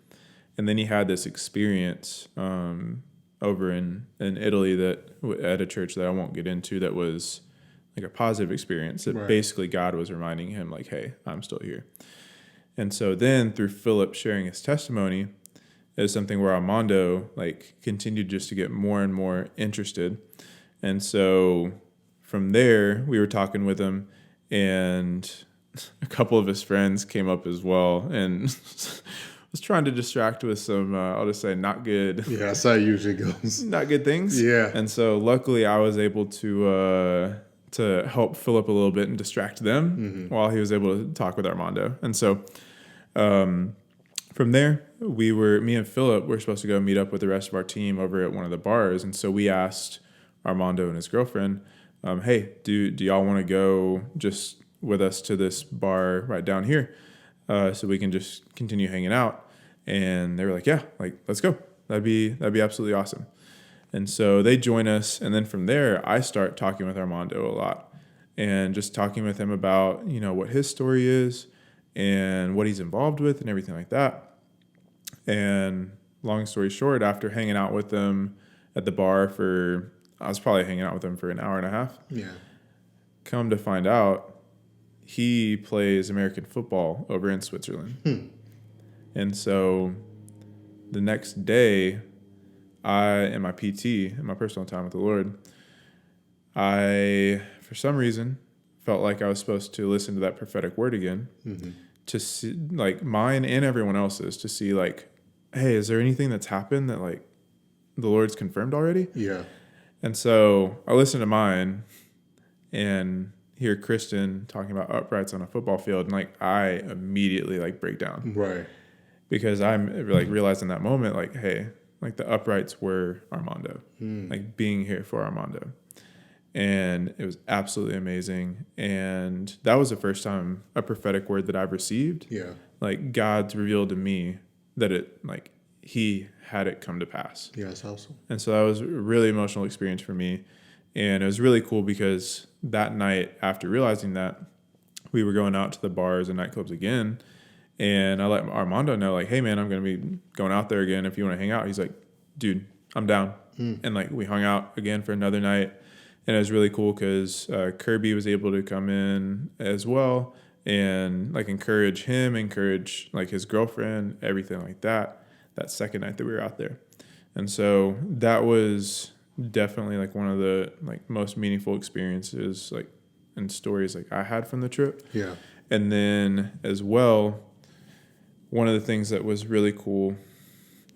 Speaker 2: and then he had this experience over in Italy at a church that I won't get into, that was a positive experience that
Speaker 1: Right.
Speaker 2: basically God was reminding him hey, I'm still here. And so then through Philip sharing his testimony, it was something where Armando continued just to get more and more interested. And so from there we were talking with him, and a couple of his friends came up as well and was trying to distract with some, I'll just say, not good.
Speaker 1: Yeah, that's how it usually goes.
Speaker 2: Not good things.
Speaker 1: Yeah.
Speaker 2: And so luckily I was able to help Philip a little bit and distract them while he was able to talk with Armando. And so from there, me and Philip were supposed to go meet up with the rest of our team over at one of the bars. And so we asked Armando and his girlfriend, hey, do y'all want to go just with us to this bar right down here, so we can just continue hanging out? And they were like, yeah, let's go. That'd be absolutely awesome. And so they join us, and then from there I start talking with Armando a lot, and just talking with him about what his story is and what he's involved with and everything like that. And long story short, after hanging out with them at the bar I was probably hanging out with him for an hour and a half.
Speaker 1: Yeah.
Speaker 2: Come to find out, he plays American football over in Switzerland. And so the next day, in my PT, in my personal time with the Lord, I, for some reason, felt like I was supposed to listen to that prophetic word again, to see, mine and everyone else's, to see, hey, is there anything that's happened that, the Lord's confirmed already?
Speaker 1: Yeah.
Speaker 2: And so I listened to mine, and hear Kristen talking about uprights on a football field, and like I immediately like break down,
Speaker 1: Right.
Speaker 2: because I'm like realized in that moment, like, hey, like the uprights were Armando, like being here for Armando. And it was absolutely amazing. And that was the first time a prophetic word that I've received.
Speaker 1: Yeah.
Speaker 2: Like God's revealed to me that it, like, he had it come to pass.
Speaker 1: Yeah, that's awesome.
Speaker 2: And so that was a really emotional experience for me. And it was really cool because that night, after realizing that, we were going out to the bars and nightclubs again. And I let Armando know, like, hey, man, I'm going to be going out there again. If you want to hang out. He's like, dude, I'm down. And like we hung out again for another night. And it was really cool because Kirby was able to come in as well and like encourage him, encourage like his girlfriend, everything like that, that second night that we were out there. And so that was definitely like one of the like most meaningful experiences like and stories like I had from the trip.
Speaker 1: Yeah.
Speaker 2: And then as well, one of the things that was really cool,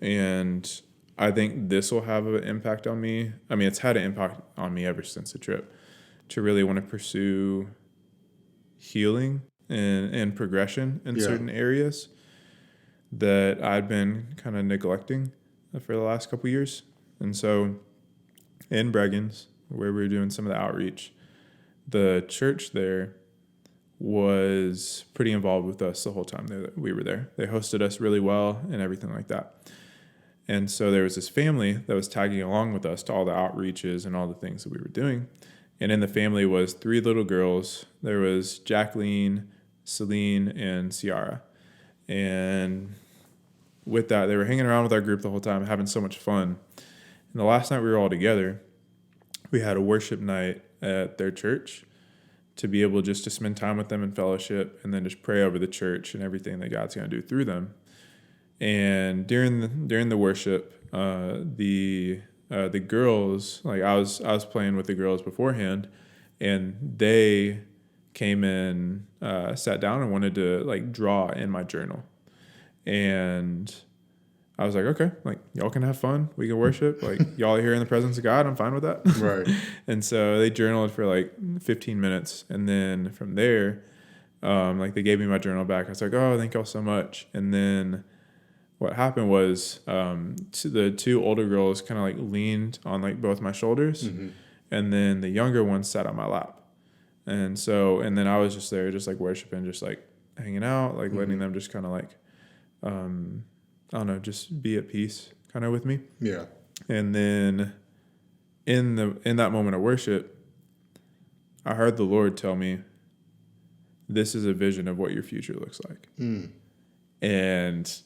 Speaker 2: and I think this will have an impact on me. I mean, it's had an impact on me ever since the trip, to really want to pursue healing and progression in certain areas that I'd been kind of neglecting for the last couple of years. And so in Breggins, where we were doing some of the outreach, the church there was pretty involved with us the whole time that we were there. They hosted us really well and everything like that. And so there was this family that was tagging along with us to all the outreaches and all the things that we were doing. And in the family was 3 little girls. There was Jacqueline, Celine, and Ciara. And with that, they were hanging around with our group the whole time, having so much fun. And the last night we were all together, we had a worship night at their church to be able just to spend time with them in fellowship and then just pray over the church and everything that God's going to do through them. And during the worship, the girls, like I was playing with the girls beforehand, and they came in, sat down and wanted to like draw in my journal. And I was like, okay, like y'all can have fun. We can worship. Like y'all are here in the presence of God. I'm fine with that.
Speaker 1: Right.
Speaker 2: And so they journaled for like 15 minutes. And then from there, like they gave me my journal back. I was like, oh, thank y'all so much. And then what happened was the 2 older girls kind of like leaned on like both my shoulders. And then the younger one sat on my lap. And then I was just there, just like worshiping, just like hanging out, like letting them just kind of like, I don't know, just be at peace kind of with me.
Speaker 1: Yeah.
Speaker 2: And then in that moment of worship, I heard the Lord tell me, this is a vision of what your future looks like. And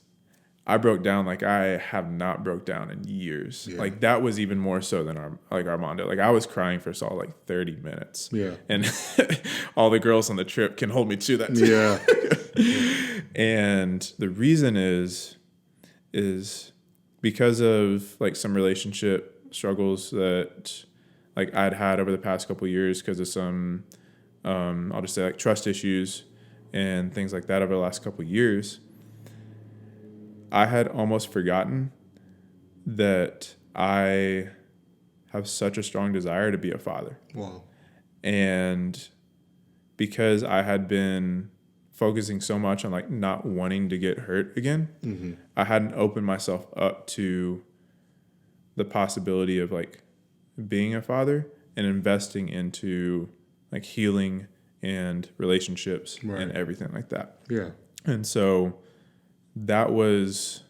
Speaker 2: I broke down like I have not broke down in years. Yeah. Like that was even more so than Armando. Like I was crying for like 30 minutes.
Speaker 1: Yeah.
Speaker 2: And all the girls on the trip can hold me to that too.
Speaker 1: Yeah.
Speaker 2: And the reason is because of like some relationship struggles that like I'd had over the past couple of years because of some I'll just say like trust issues and things like that over the last couple of years. I had almost forgotten that I have such a strong desire to be a father.
Speaker 1: Wow.
Speaker 2: And because I had been focusing so much on like not wanting to get hurt again, I hadn't opened myself up to the possibility of like being a father and investing into like healing and relationships and everything like that.
Speaker 1: Yeah.
Speaker 2: And so that was,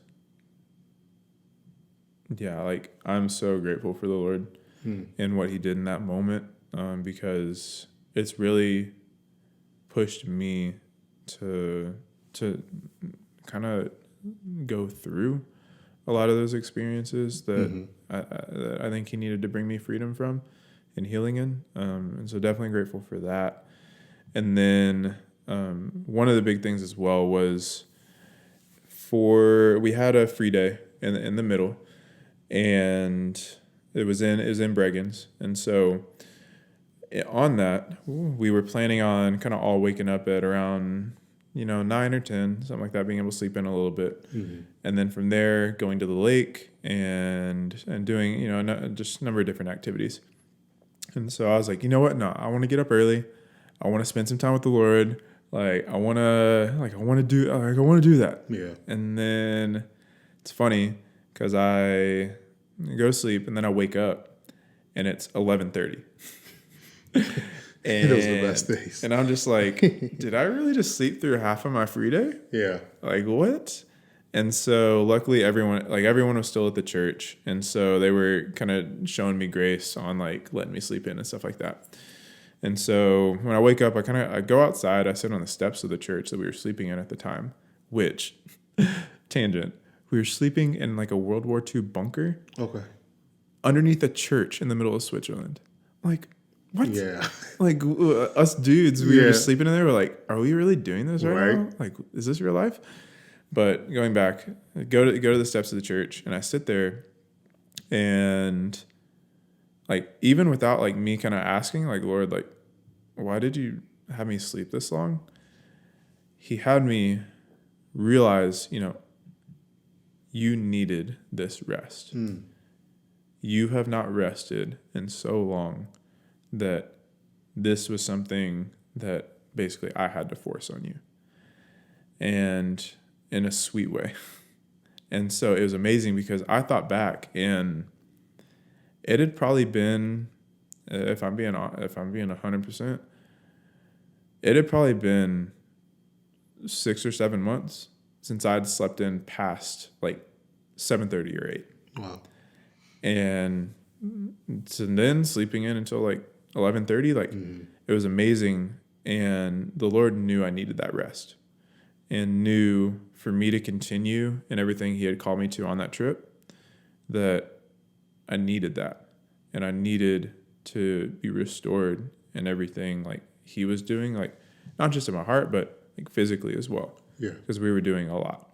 Speaker 2: like I'm so grateful for the Lord and what he did in that moment, because it's really pushed me to kind of go through a lot of those experiences that I think he needed to bring me freedom from and healing in. And so definitely grateful for that. And then one of the big things as well was we had a free day in the middle, and it was in Breggins. And so on that, we were planning on kind of all waking up at around 9 or 10, something like that, being able to sleep in a little bit, and then from there going to the lake and doing just a number of different activities. And so I was like, you know what? No, I want to get up early. I want to spend some time with the Lord. I want to do that.
Speaker 1: Yeah.
Speaker 2: And then it's funny because I go to sleep and then I wake up and it's 11:30.
Speaker 1: Those are the best days.
Speaker 2: And I'm just like, did I really just sleep through half of my free day?
Speaker 1: Yeah.
Speaker 2: Like, what? And so luckily everyone was still at the church. And so they were kind of showing me grace on like letting me sleep in and stuff like that. And so when I wake up, I go outside. I sit on the steps of the church that we were sleeping in at the time, which, tangent, we were sleeping in like a World War II bunker.
Speaker 1: Okay.
Speaker 2: Underneath a church in the middle of Switzerland. Like, what?
Speaker 1: Yeah.
Speaker 2: Like, us dudes, we were just sleeping in there. We're like, are we really doing this right now? Like, is this real life? But going back, go to the steps of the church, and I sit there, and like, even without like me kind of asking, like, Lord, like, why did you have me sleep this long? He had me realize, you needed this rest. You have not rested in so long that this was something that basically I had to force on you. And in a sweet way. And so it was amazing because I thought back and it had probably been, if I'm being 100%, it had probably been 6 or 7 months since I'd slept in past like 7:30 or 8.
Speaker 1: Wow.
Speaker 2: And so then sleeping in until like 11:30, like it was amazing. And the Lord knew I needed that rest and knew for me to continue in everything he had called me to on that trip, that I needed that. And I needed to be restored in everything like he was doing, like not just in my heart, but like physically as well.
Speaker 1: Yeah.
Speaker 2: Because we were doing a lot.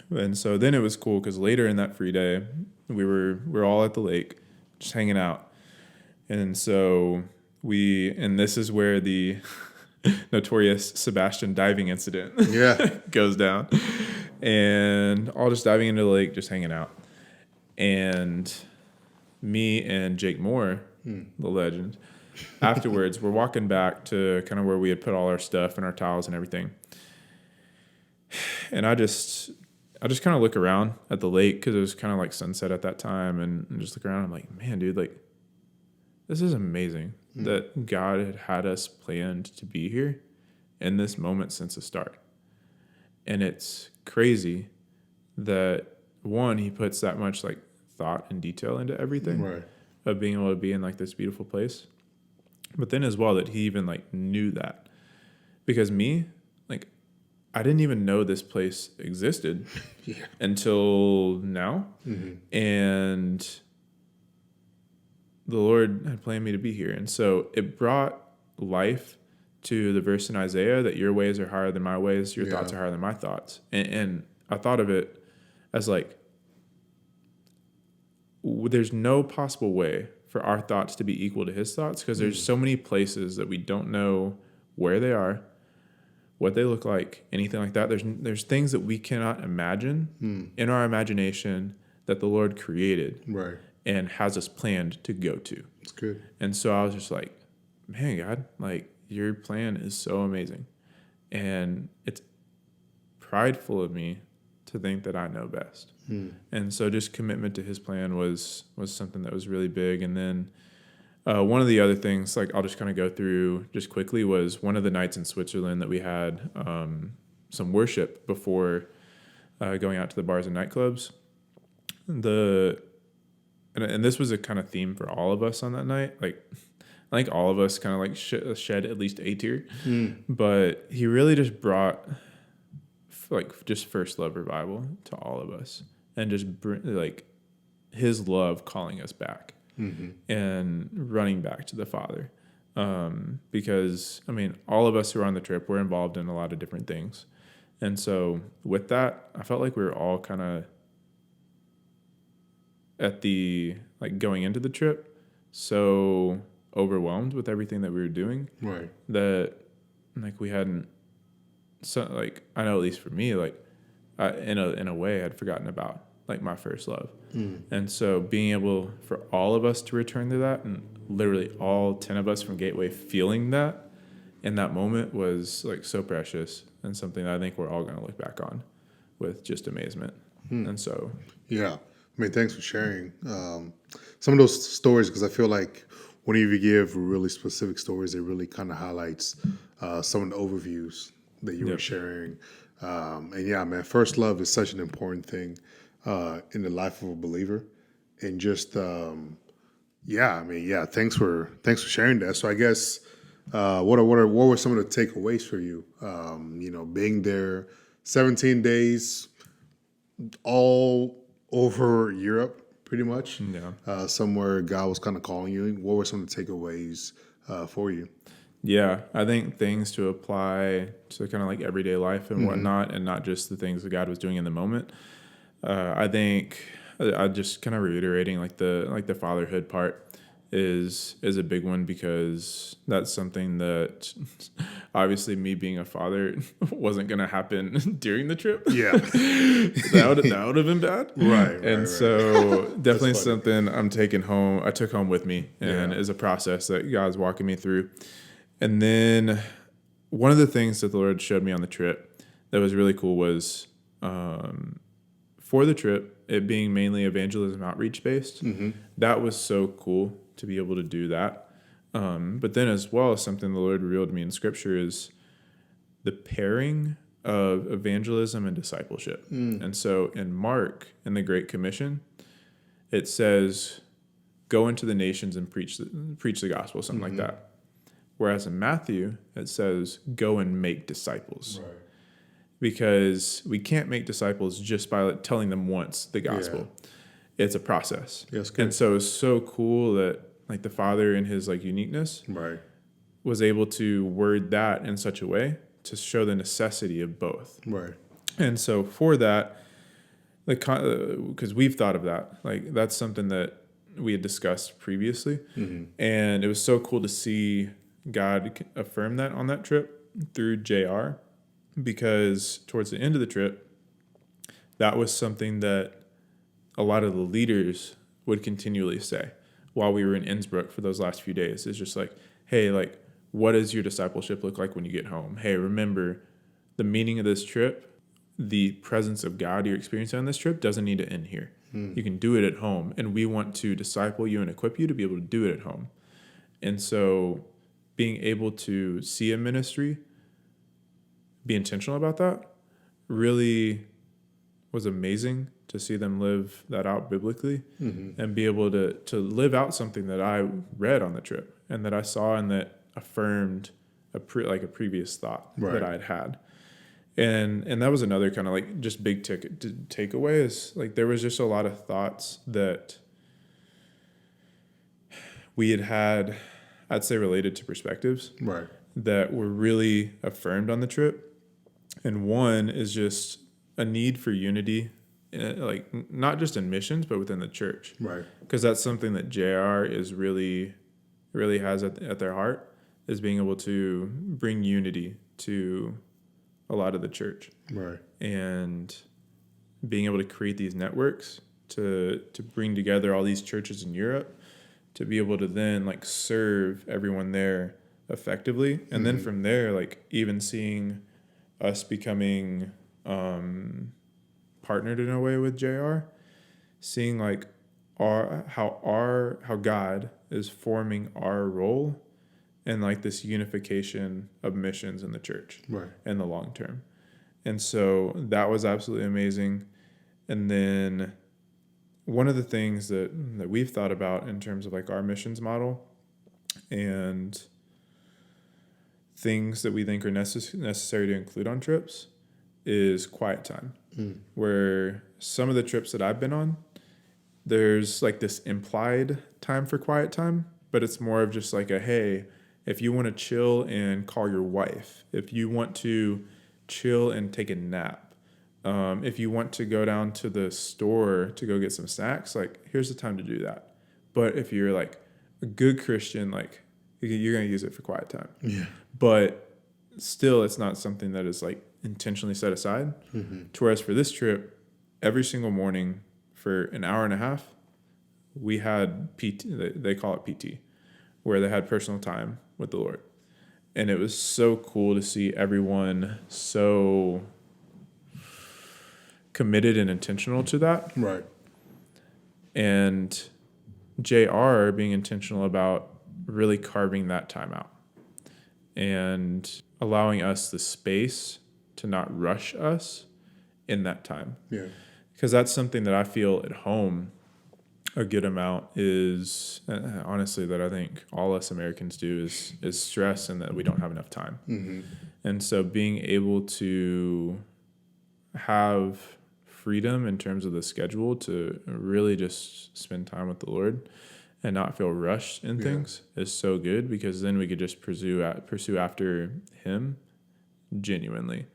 Speaker 2: And so then it was cool because later in that free day, we were all at the lake just hanging out. And so and this is where the notorious Sebastian diving incident goes down. And all just diving into the lake, just hanging out. And me and Jake Moore, the legend, afterwards, we're walking back to kind of where we had put all our stuff and our towels and everything. And I just kind of look around at the lake because it was kind of like sunset at that time, and just look around. I'm like, man, dude, like, this is amazing that God had us planned to be here in this moment since the start. And it's crazy that, one, he puts that much like thought and detail into everything of being able to be in like this beautiful place. But then as well that he even like knew that. Because me, like, I didn't even know this place existed until now. And the Lord had planned me to be here. And so it brought life to the verse in Isaiah that your ways are higher than my ways, your thoughts are higher than my thoughts. And I thought of it as like, there's no possible way for our thoughts to be equal to his thoughts because there's so many places that we don't know where they are, what they look like, anything like that. There's things that we cannot imagine in our imagination that the Lord created and has us planned to go to.
Speaker 1: It's good.
Speaker 2: And so I was just like, man, God, like, your plan is so amazing. And it's prideful of me to think that I know best. And so just commitment to his plan was something that was really big. And then one of the other things, like, I'll just kind of go through just quickly, was one of the nights in Switzerland that we had some worship before going out to the bars and nightclubs. And this was a kind of theme for all of us on that night. Like, I think all of us kind of like shed at least a tear. But he really just brought like just first love revival to all of us, and just like his love calling us back and running back to the Father. Because, I mean, all of us who were on the trip were involved in a lot of different things. And so with that, I felt like we were all kind of at the, like, going into the trip, so overwhelmed with everything that we were doing that, like, we hadn't, so, like, I know at least for me, like, I, in a way, I'd forgotten about, like, my first love. And so being able for all of us to return to that, and literally all 10 of us from Gateway feeling that in that moment was like so precious and something that I think we're all going to look back on with just amazement. And so,
Speaker 1: Yeah. I mean, thanks for sharing some of those stories, because I feel like whenever you give really specific stories, it really kind of highlights some of the overviews that you were
Speaker 2: yep.
Speaker 1: sharing. And yeah, man, first love is such an important thing in the life of a believer. And just, yeah, I mean, yeah, thanks for sharing that. So I guess what were some of the takeaways for you? Being there 17 days, all over Europe, pretty much.
Speaker 2: Yeah.
Speaker 1: Somewhere God was kind of calling you. What were some of the takeaways for you?
Speaker 2: Yeah. I think things to apply to kind of like everyday life and whatnot, and not just the things that God was doing in the moment. I think I just kind of reiterating like the fatherhood part is a big one, because that's something that obviously me being a father wasn't going to happen during the trip.
Speaker 1: Yeah,
Speaker 2: that would have been bad.
Speaker 1: right.
Speaker 2: So definitely
Speaker 1: That's funny.
Speaker 2: something I took home with me, and
Speaker 1: Yeah.
Speaker 2: is a process that God's walking me through. And then one of the things that the Lord showed me on the trip that was really cool was, for the trip, it being mainly evangelism outreach based. That was so cool to be able to do that. But then, as well, something the Lord revealed to me in Scripture is the pairing of evangelism and discipleship. And so, in Mark, in the Great Commission, it says, "Go into the nations and preach the gospel," something like that. Whereas in Matthew, it says, "Go and make disciples."
Speaker 1: Right.
Speaker 2: Because we can't make disciples just by telling them once the gospel. It's a process.
Speaker 1: Yeah, that's good.
Speaker 2: And so it's so cool that like the Father in his like uniqueness
Speaker 1: Right.
Speaker 2: was able to word that in such a way to show the necessity of both.
Speaker 1: Right.
Speaker 2: And so for that, because we've thought of that, like that's something that we had discussed previously. And it was so cool to see God affirm that on that trip through JR, because towards the end of the trip, that was something that a lot of the leaders would continually say while we were in Innsbruck for those last few days. It's just like, hey, like, what does your discipleship look like when you get home? Hey, remember the meaning of this trip, the presence of God you're experiencing on this trip doesn't need to end here. You can do it at home. And we want to disciple you and equip you to be able to do it at home. And so being able to see a ministry, be intentional about that, really was amazing to see them live that out biblically and be able to live out something that I read on the trip and that I saw and that affirmed a previous thought that I had. And that was another kind of like just big takeaway is like there was just a lot of thoughts that we had, I'd say, related to perspectives
Speaker 1: Right.
Speaker 2: that were really affirmed on the trip. And one is just a need for unity, like not just in missions, but within the church.
Speaker 1: Right.
Speaker 2: Because that's something that JR is really has at their heart, is being able to bring unity to a lot of the church.
Speaker 1: Right.
Speaker 2: And being able to create these networks to bring together all these churches in Europe to be able to then like serve everyone there effectively. And then from there, like even seeing us becoming partnered in a way with JR, seeing like how God is forming our role and like this unification of missions in the church in the long term. And so that was absolutely amazing. And then one of the things that we've thought about in terms of like our missions model and things that we think are necessary to include on trips is quiet time. Where some of the trips that I've been on, there's like this implied time for quiet time, but it's more of just like a, hey, if you want to chill and call your wife, if you want to chill and take a nap, if you want to go down to the store to go get some snacks, like here's the time to do that. But if you're like a good Christian, like you're going to use it for quiet time.
Speaker 1: Yeah.
Speaker 2: But still, it's not something that is like intentionally set aside. Whereas for this trip, every single morning for an hour and a half, we had PT, they call it PT, where they had personal time with the Lord. And it was so cool to see everyone so committed and intentional to that.
Speaker 1: Right.
Speaker 2: And JR being intentional about really carving that time out and allowing us the space to not rush us in that time.
Speaker 1: Yeah.
Speaker 2: Because that's something that I feel at home a good amount is, honestly, that I think all us Americans do is stress and that we don't have enough time.
Speaker 1: Mm-hmm.
Speaker 2: And so being able to have freedom in terms of the schedule to really just spend time with the Lord and not feel rushed in things is so good, because then we could just pursue after Him genuinely,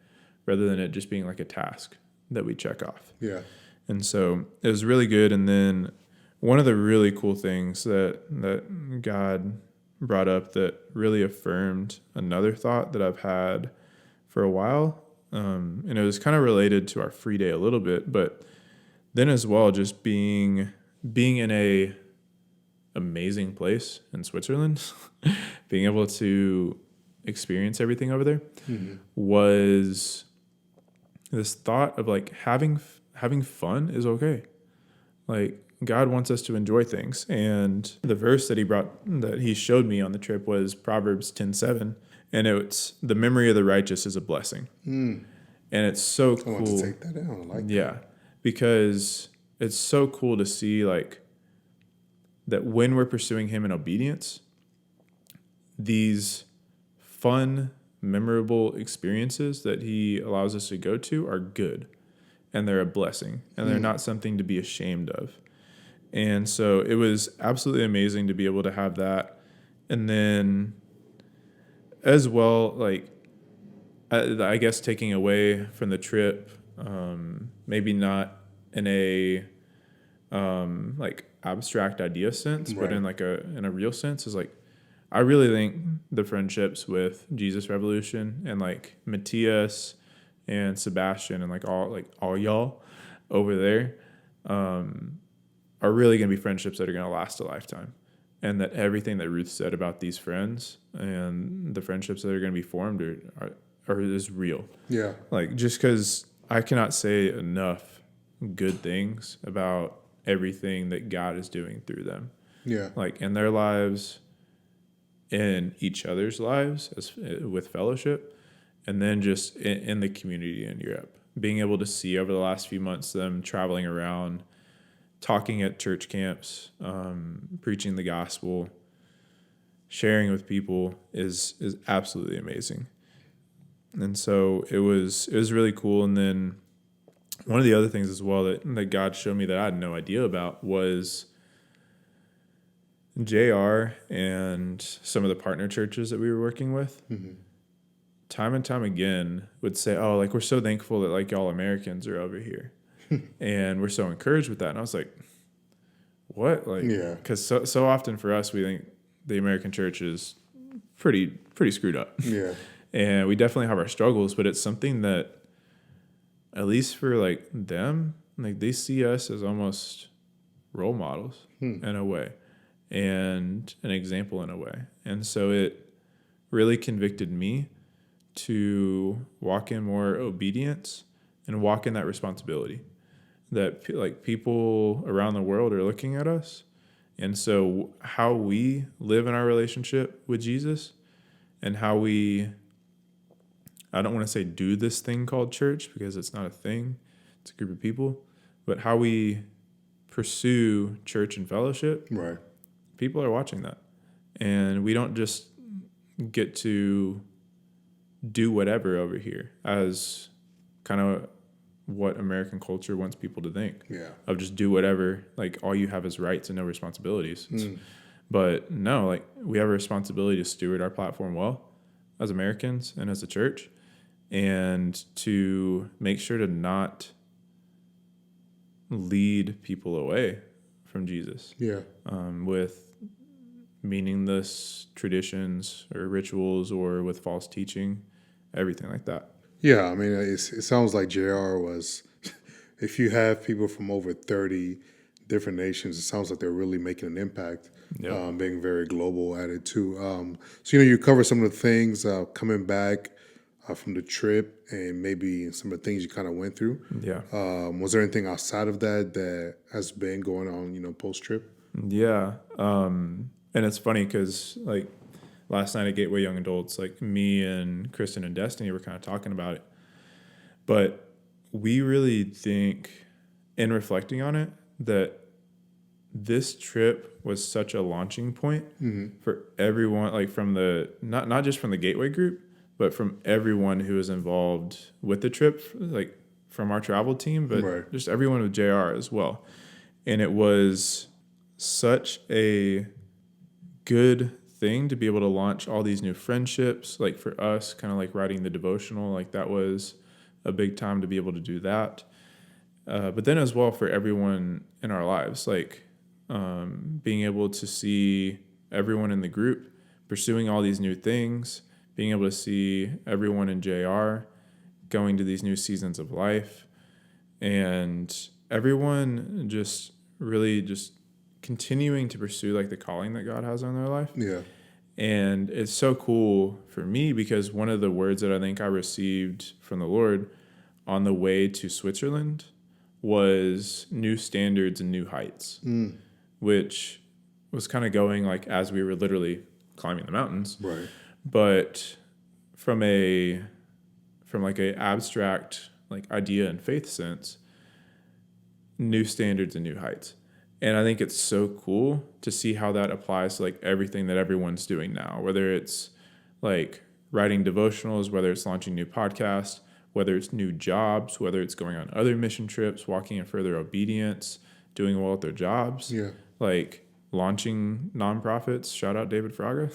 Speaker 2: rather than it just being like a task that we check off.
Speaker 1: Yeah.
Speaker 2: And so it was really good. And then one of the really cool things that God brought up that really affirmed another thought that I've had for a while, and it was kind of related to our free day a little bit, but then as well, just being in a amazing place in Switzerland, being able to experience everything over there, was this thought of like having fun is okay. Like, God wants us to enjoy things. And the verse that he showed me on the trip was Proverbs 10:7. And it's, the memory of the righteous is a blessing. And it's so cool.
Speaker 1: I want to take that down. I like that.
Speaker 2: Yeah, because it's so cool to see like that when we're pursuing Him in obedience, these fun, memorable experiences that He allows us to go to are good, and they're a blessing, and they're not something to be ashamed of. And so it was absolutely amazing to be able to have that. And then as well, like, I guess taking away from the trip, maybe not in a like abstract idea sense, but in like in a real sense, is like, I really think the friendships with Jesus Revolution and like Matthias and Sebastian and like all y'all over there are really going to be friendships that are going to last a lifetime. And that everything that Ruth said about these friends and the friendships that are going to be formed is real.
Speaker 1: Yeah.
Speaker 2: Like, just because I cannot say enough good things about everything that God is doing through them.
Speaker 1: Yeah.
Speaker 2: Like, in their lives, in each other's lives with fellowship, and then just in the community in Europe. Being able to see over the last few months them traveling around, talking at church camps, preaching the gospel, sharing with people is absolutely amazing. And so it was really cool. And then one of the other things as well that God showed me that I had no idea about was JR and some of the partner churches that we were working with, time and time again would say, oh, like, we're so thankful that like y'all Americans are over here. And we're so encouraged with that. And I was like, what? Like, because so often for us, we think the American church is pretty screwed up.
Speaker 1: Yeah.
Speaker 2: And we definitely have our struggles, but it's something that, at least for like them, like they see us as almost role models in a way, and an example in a way. And so it really convicted me to walk in more obedience and walk in that responsibility that like people around the world are looking at us. And so how we live in our relationship with Jesus and how we, I don't want to say do this thing called church, because it's not a thing, it's a group of people, but how we pursue church and fellowship,
Speaker 1: Right.
Speaker 2: people are watching that. And we don't just get to do whatever over here as kind of what American culture wants people to think.
Speaker 1: Yeah.
Speaker 2: Of just do whatever, like all you have is rights and no responsibilities. But no, like we have a responsibility to steward our platform well as Americans and as a church, and to make sure to not lead people away from Jesus.
Speaker 1: Yeah.
Speaker 2: With meaningless traditions or rituals or with false teaching, everything like that.
Speaker 1: Yeah. I mean, it sounds like JR was, if you have people from over 30 different nations. It sounds like they're really making an impact,
Speaker 2: Yep.
Speaker 1: being very global at it too. So you cover some of the things coming back from the trip, and maybe some of the things you kind of went through.
Speaker 2: Yeah.
Speaker 1: Was there anything outside of that has been going on, post trip?
Speaker 2: Yeah. And it's funny because like last night at Gateway Young Adults, like me and Kristen and Destiny were kind of talking about it. But we really think, in reflecting on it, that this trip was such a launching point for everyone, like from the not just from the Gateway group, but from everyone who was involved with the trip, like from our travel team, but
Speaker 1: Right.
Speaker 2: just everyone with JR as well. And it was such a good thing to be able to launch all these new friendships. Like for us, kind of like writing the devotional, like that was a big time to be able to do that. But then as well for everyone in our lives, like being able to see everyone in the group pursuing all these new things, being able to see everyone in JR going to these new seasons of life, and everyone just really just continuing to pursue like the calling that God has on their life.
Speaker 1: Yeah.
Speaker 2: And it's so cool for me because one of the words that I think I received from the Lord on the way to Switzerland was new standards and new heights, which was kind of going like as we were literally climbing the mountains.
Speaker 1: Right.
Speaker 2: But from like a abstract like idea and faith sense, new standards and new heights. And I think it's so cool to see how that applies to like everything that everyone's doing now, whether it's like writing devotionals, whether it's launching new podcasts, whether it's new jobs, whether it's going on other mission trips, walking in further obedience, doing well at their jobs,
Speaker 1: Yeah.
Speaker 2: like launching nonprofits. Shout out David Fraga,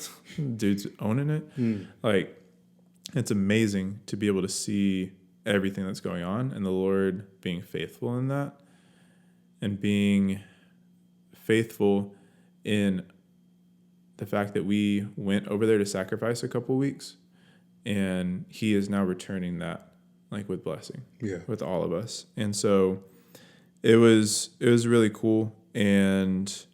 Speaker 2: dude's owning it. Like it's amazing to be able to see everything that's going on and the Lord being faithful in that and being faithful in the fact that we went over there to sacrifice a couple weeks and he is now returning that like with blessing with all of us. And so it was really cool. And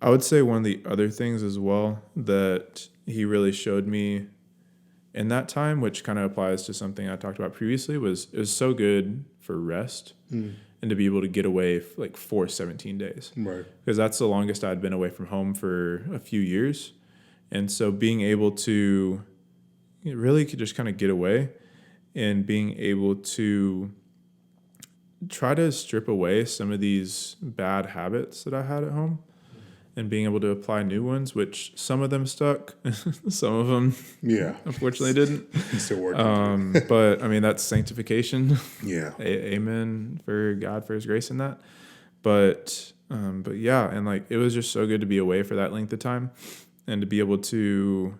Speaker 2: I would say one of the other things as well that he really showed me in that time, which kind of applies to something I talked about previously, was it was so good for rest and to be able to get away like for 17 days.
Speaker 1: Right.
Speaker 2: Because that's the longest I'd been away from home for a few years. And so being able to really could just kind of get away and being able to try to strip away some of these bad habits that I had at home and being able to apply new ones, which some of them stuck, some of them unfortunately didn't.
Speaker 1: Still working.
Speaker 2: But I mean, that's sanctification.
Speaker 1: Yeah.
Speaker 2: Amen for God, for his grace in that. But yeah, and like, it was just so good to be away for that length of time and to be able to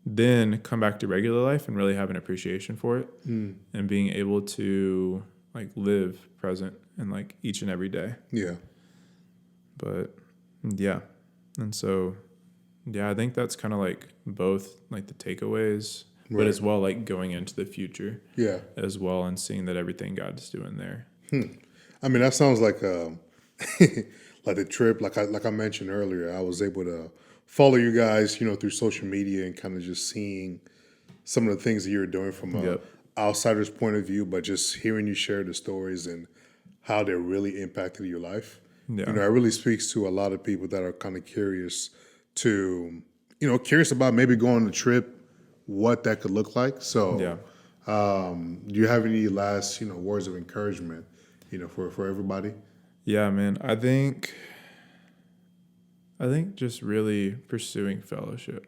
Speaker 2: then come back to regular life and really have an appreciation for it and being able to like live present in like each and every day.
Speaker 1: Yeah.
Speaker 2: But yeah. And so, yeah, I think that's kind of like both like the takeaways, but as well, like going into the future as well and seeing that everything God's doing there.
Speaker 1: I mean, that sounds like like the trip, like I mentioned earlier, I was able to follow you guys, through social media and kind of just seeing some of the things that you were doing from a outsider's point of view, but just hearing you share the stories and how they really impacted your life.
Speaker 2: Yeah.
Speaker 1: It really speaks to a lot of people that are kind of curious about maybe going on a trip, what that could look like. So, do you have any last, words of encouragement, for everybody?
Speaker 2: Yeah, man. I think just really pursuing fellowship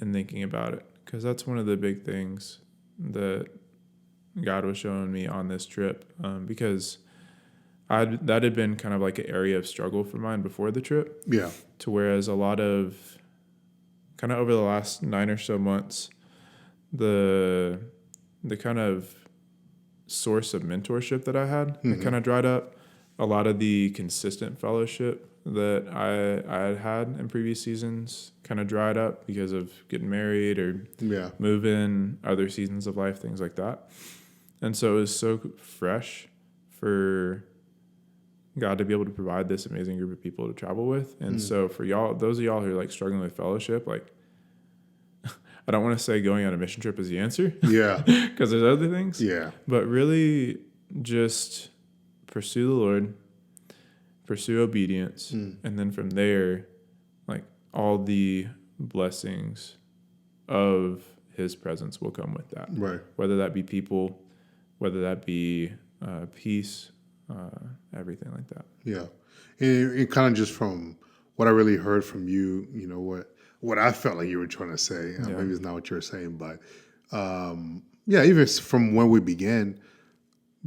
Speaker 2: and thinking about it, because that's one of the big things that God was showing me on this trip, because that had been kind of like an area of struggle for mine before the trip.
Speaker 1: Yeah.
Speaker 2: To whereas a lot of kind of over the last 9 or so months, the kind of source of mentorship that I had it kind of dried up. A lot of the consistent fellowship that I had in previous seasons kind of dried up because of getting married or moving, other seasons of life, things like that. And so it was so fresh for God to be able to provide this amazing group of people to travel with. And so for y'all, those of y'all who are like struggling with fellowship, like I don't want to say going on a mission trip is the answer.
Speaker 1: Yeah.
Speaker 2: Because there's other things.
Speaker 1: Yeah.
Speaker 2: But really just pursue the Lord, pursue obedience, and then from there, like all the blessings of his presence will come with that.
Speaker 1: Right.
Speaker 2: Whether that be people, whether that be peace, everything like that.
Speaker 1: Yeah. And kind of just from what I really heard from you, what I felt like you were trying to say. Maybe it's not what you're saying, but even from when we began,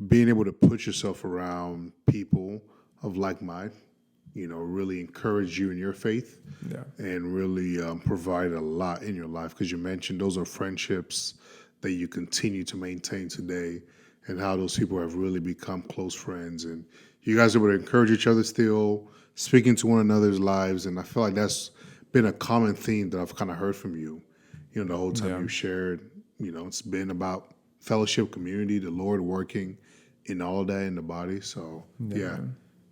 Speaker 1: being able to put yourself around people of like mind, really encourage you in your faith, and really provide a lot in your life, because you mentioned those are friendships that you continue to maintain today, and how those people have really become close friends, and you guys are able to encourage each other still, speaking to one another's lives, and I feel like that's been a common theme that I've kind of heard from you, the whole time you shared. It's been about fellowship, community, the Lord working in all that in the body. So yeah,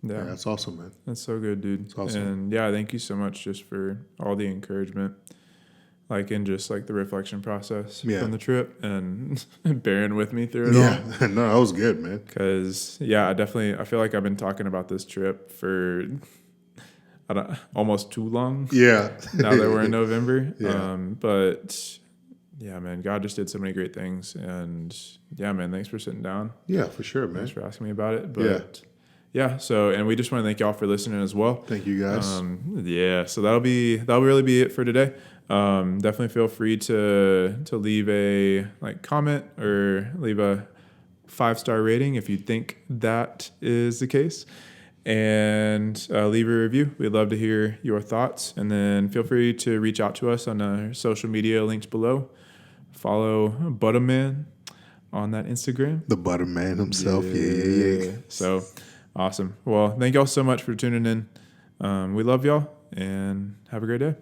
Speaker 1: that's awesome, man.
Speaker 2: That's so good, dude.
Speaker 1: It's awesome.
Speaker 2: And thank you so much just for all the encouragement, like in just like the reflection process from the trip, and bearing with me through it all.
Speaker 1: Yeah, no, that was good, man.
Speaker 2: Because I feel like I've been talking about this trip for almost too long.
Speaker 1: Yeah.
Speaker 2: Now that we're in November.
Speaker 1: Yeah.
Speaker 2: But yeah, man, God just did so many great things. And yeah, man, thanks for sitting down.
Speaker 1: Yeah, for sure, man.
Speaker 2: Thanks for asking me about it. But so, and we just want to thank y'all for listening as well.
Speaker 1: Thank you guys.
Speaker 2: So that'll really be it for today. Definitely feel free to leave a comment or leave a 5-star rating if you think that is the case. And leave a review. We'd love to hear your thoughts. And then feel free to reach out to us on our social media links below. Follow Butterman on that Instagram.
Speaker 1: The Butterman himself. Yeah.
Speaker 2: So awesome. Well, thank y'all so much for tuning in. We love y'all and have a great day.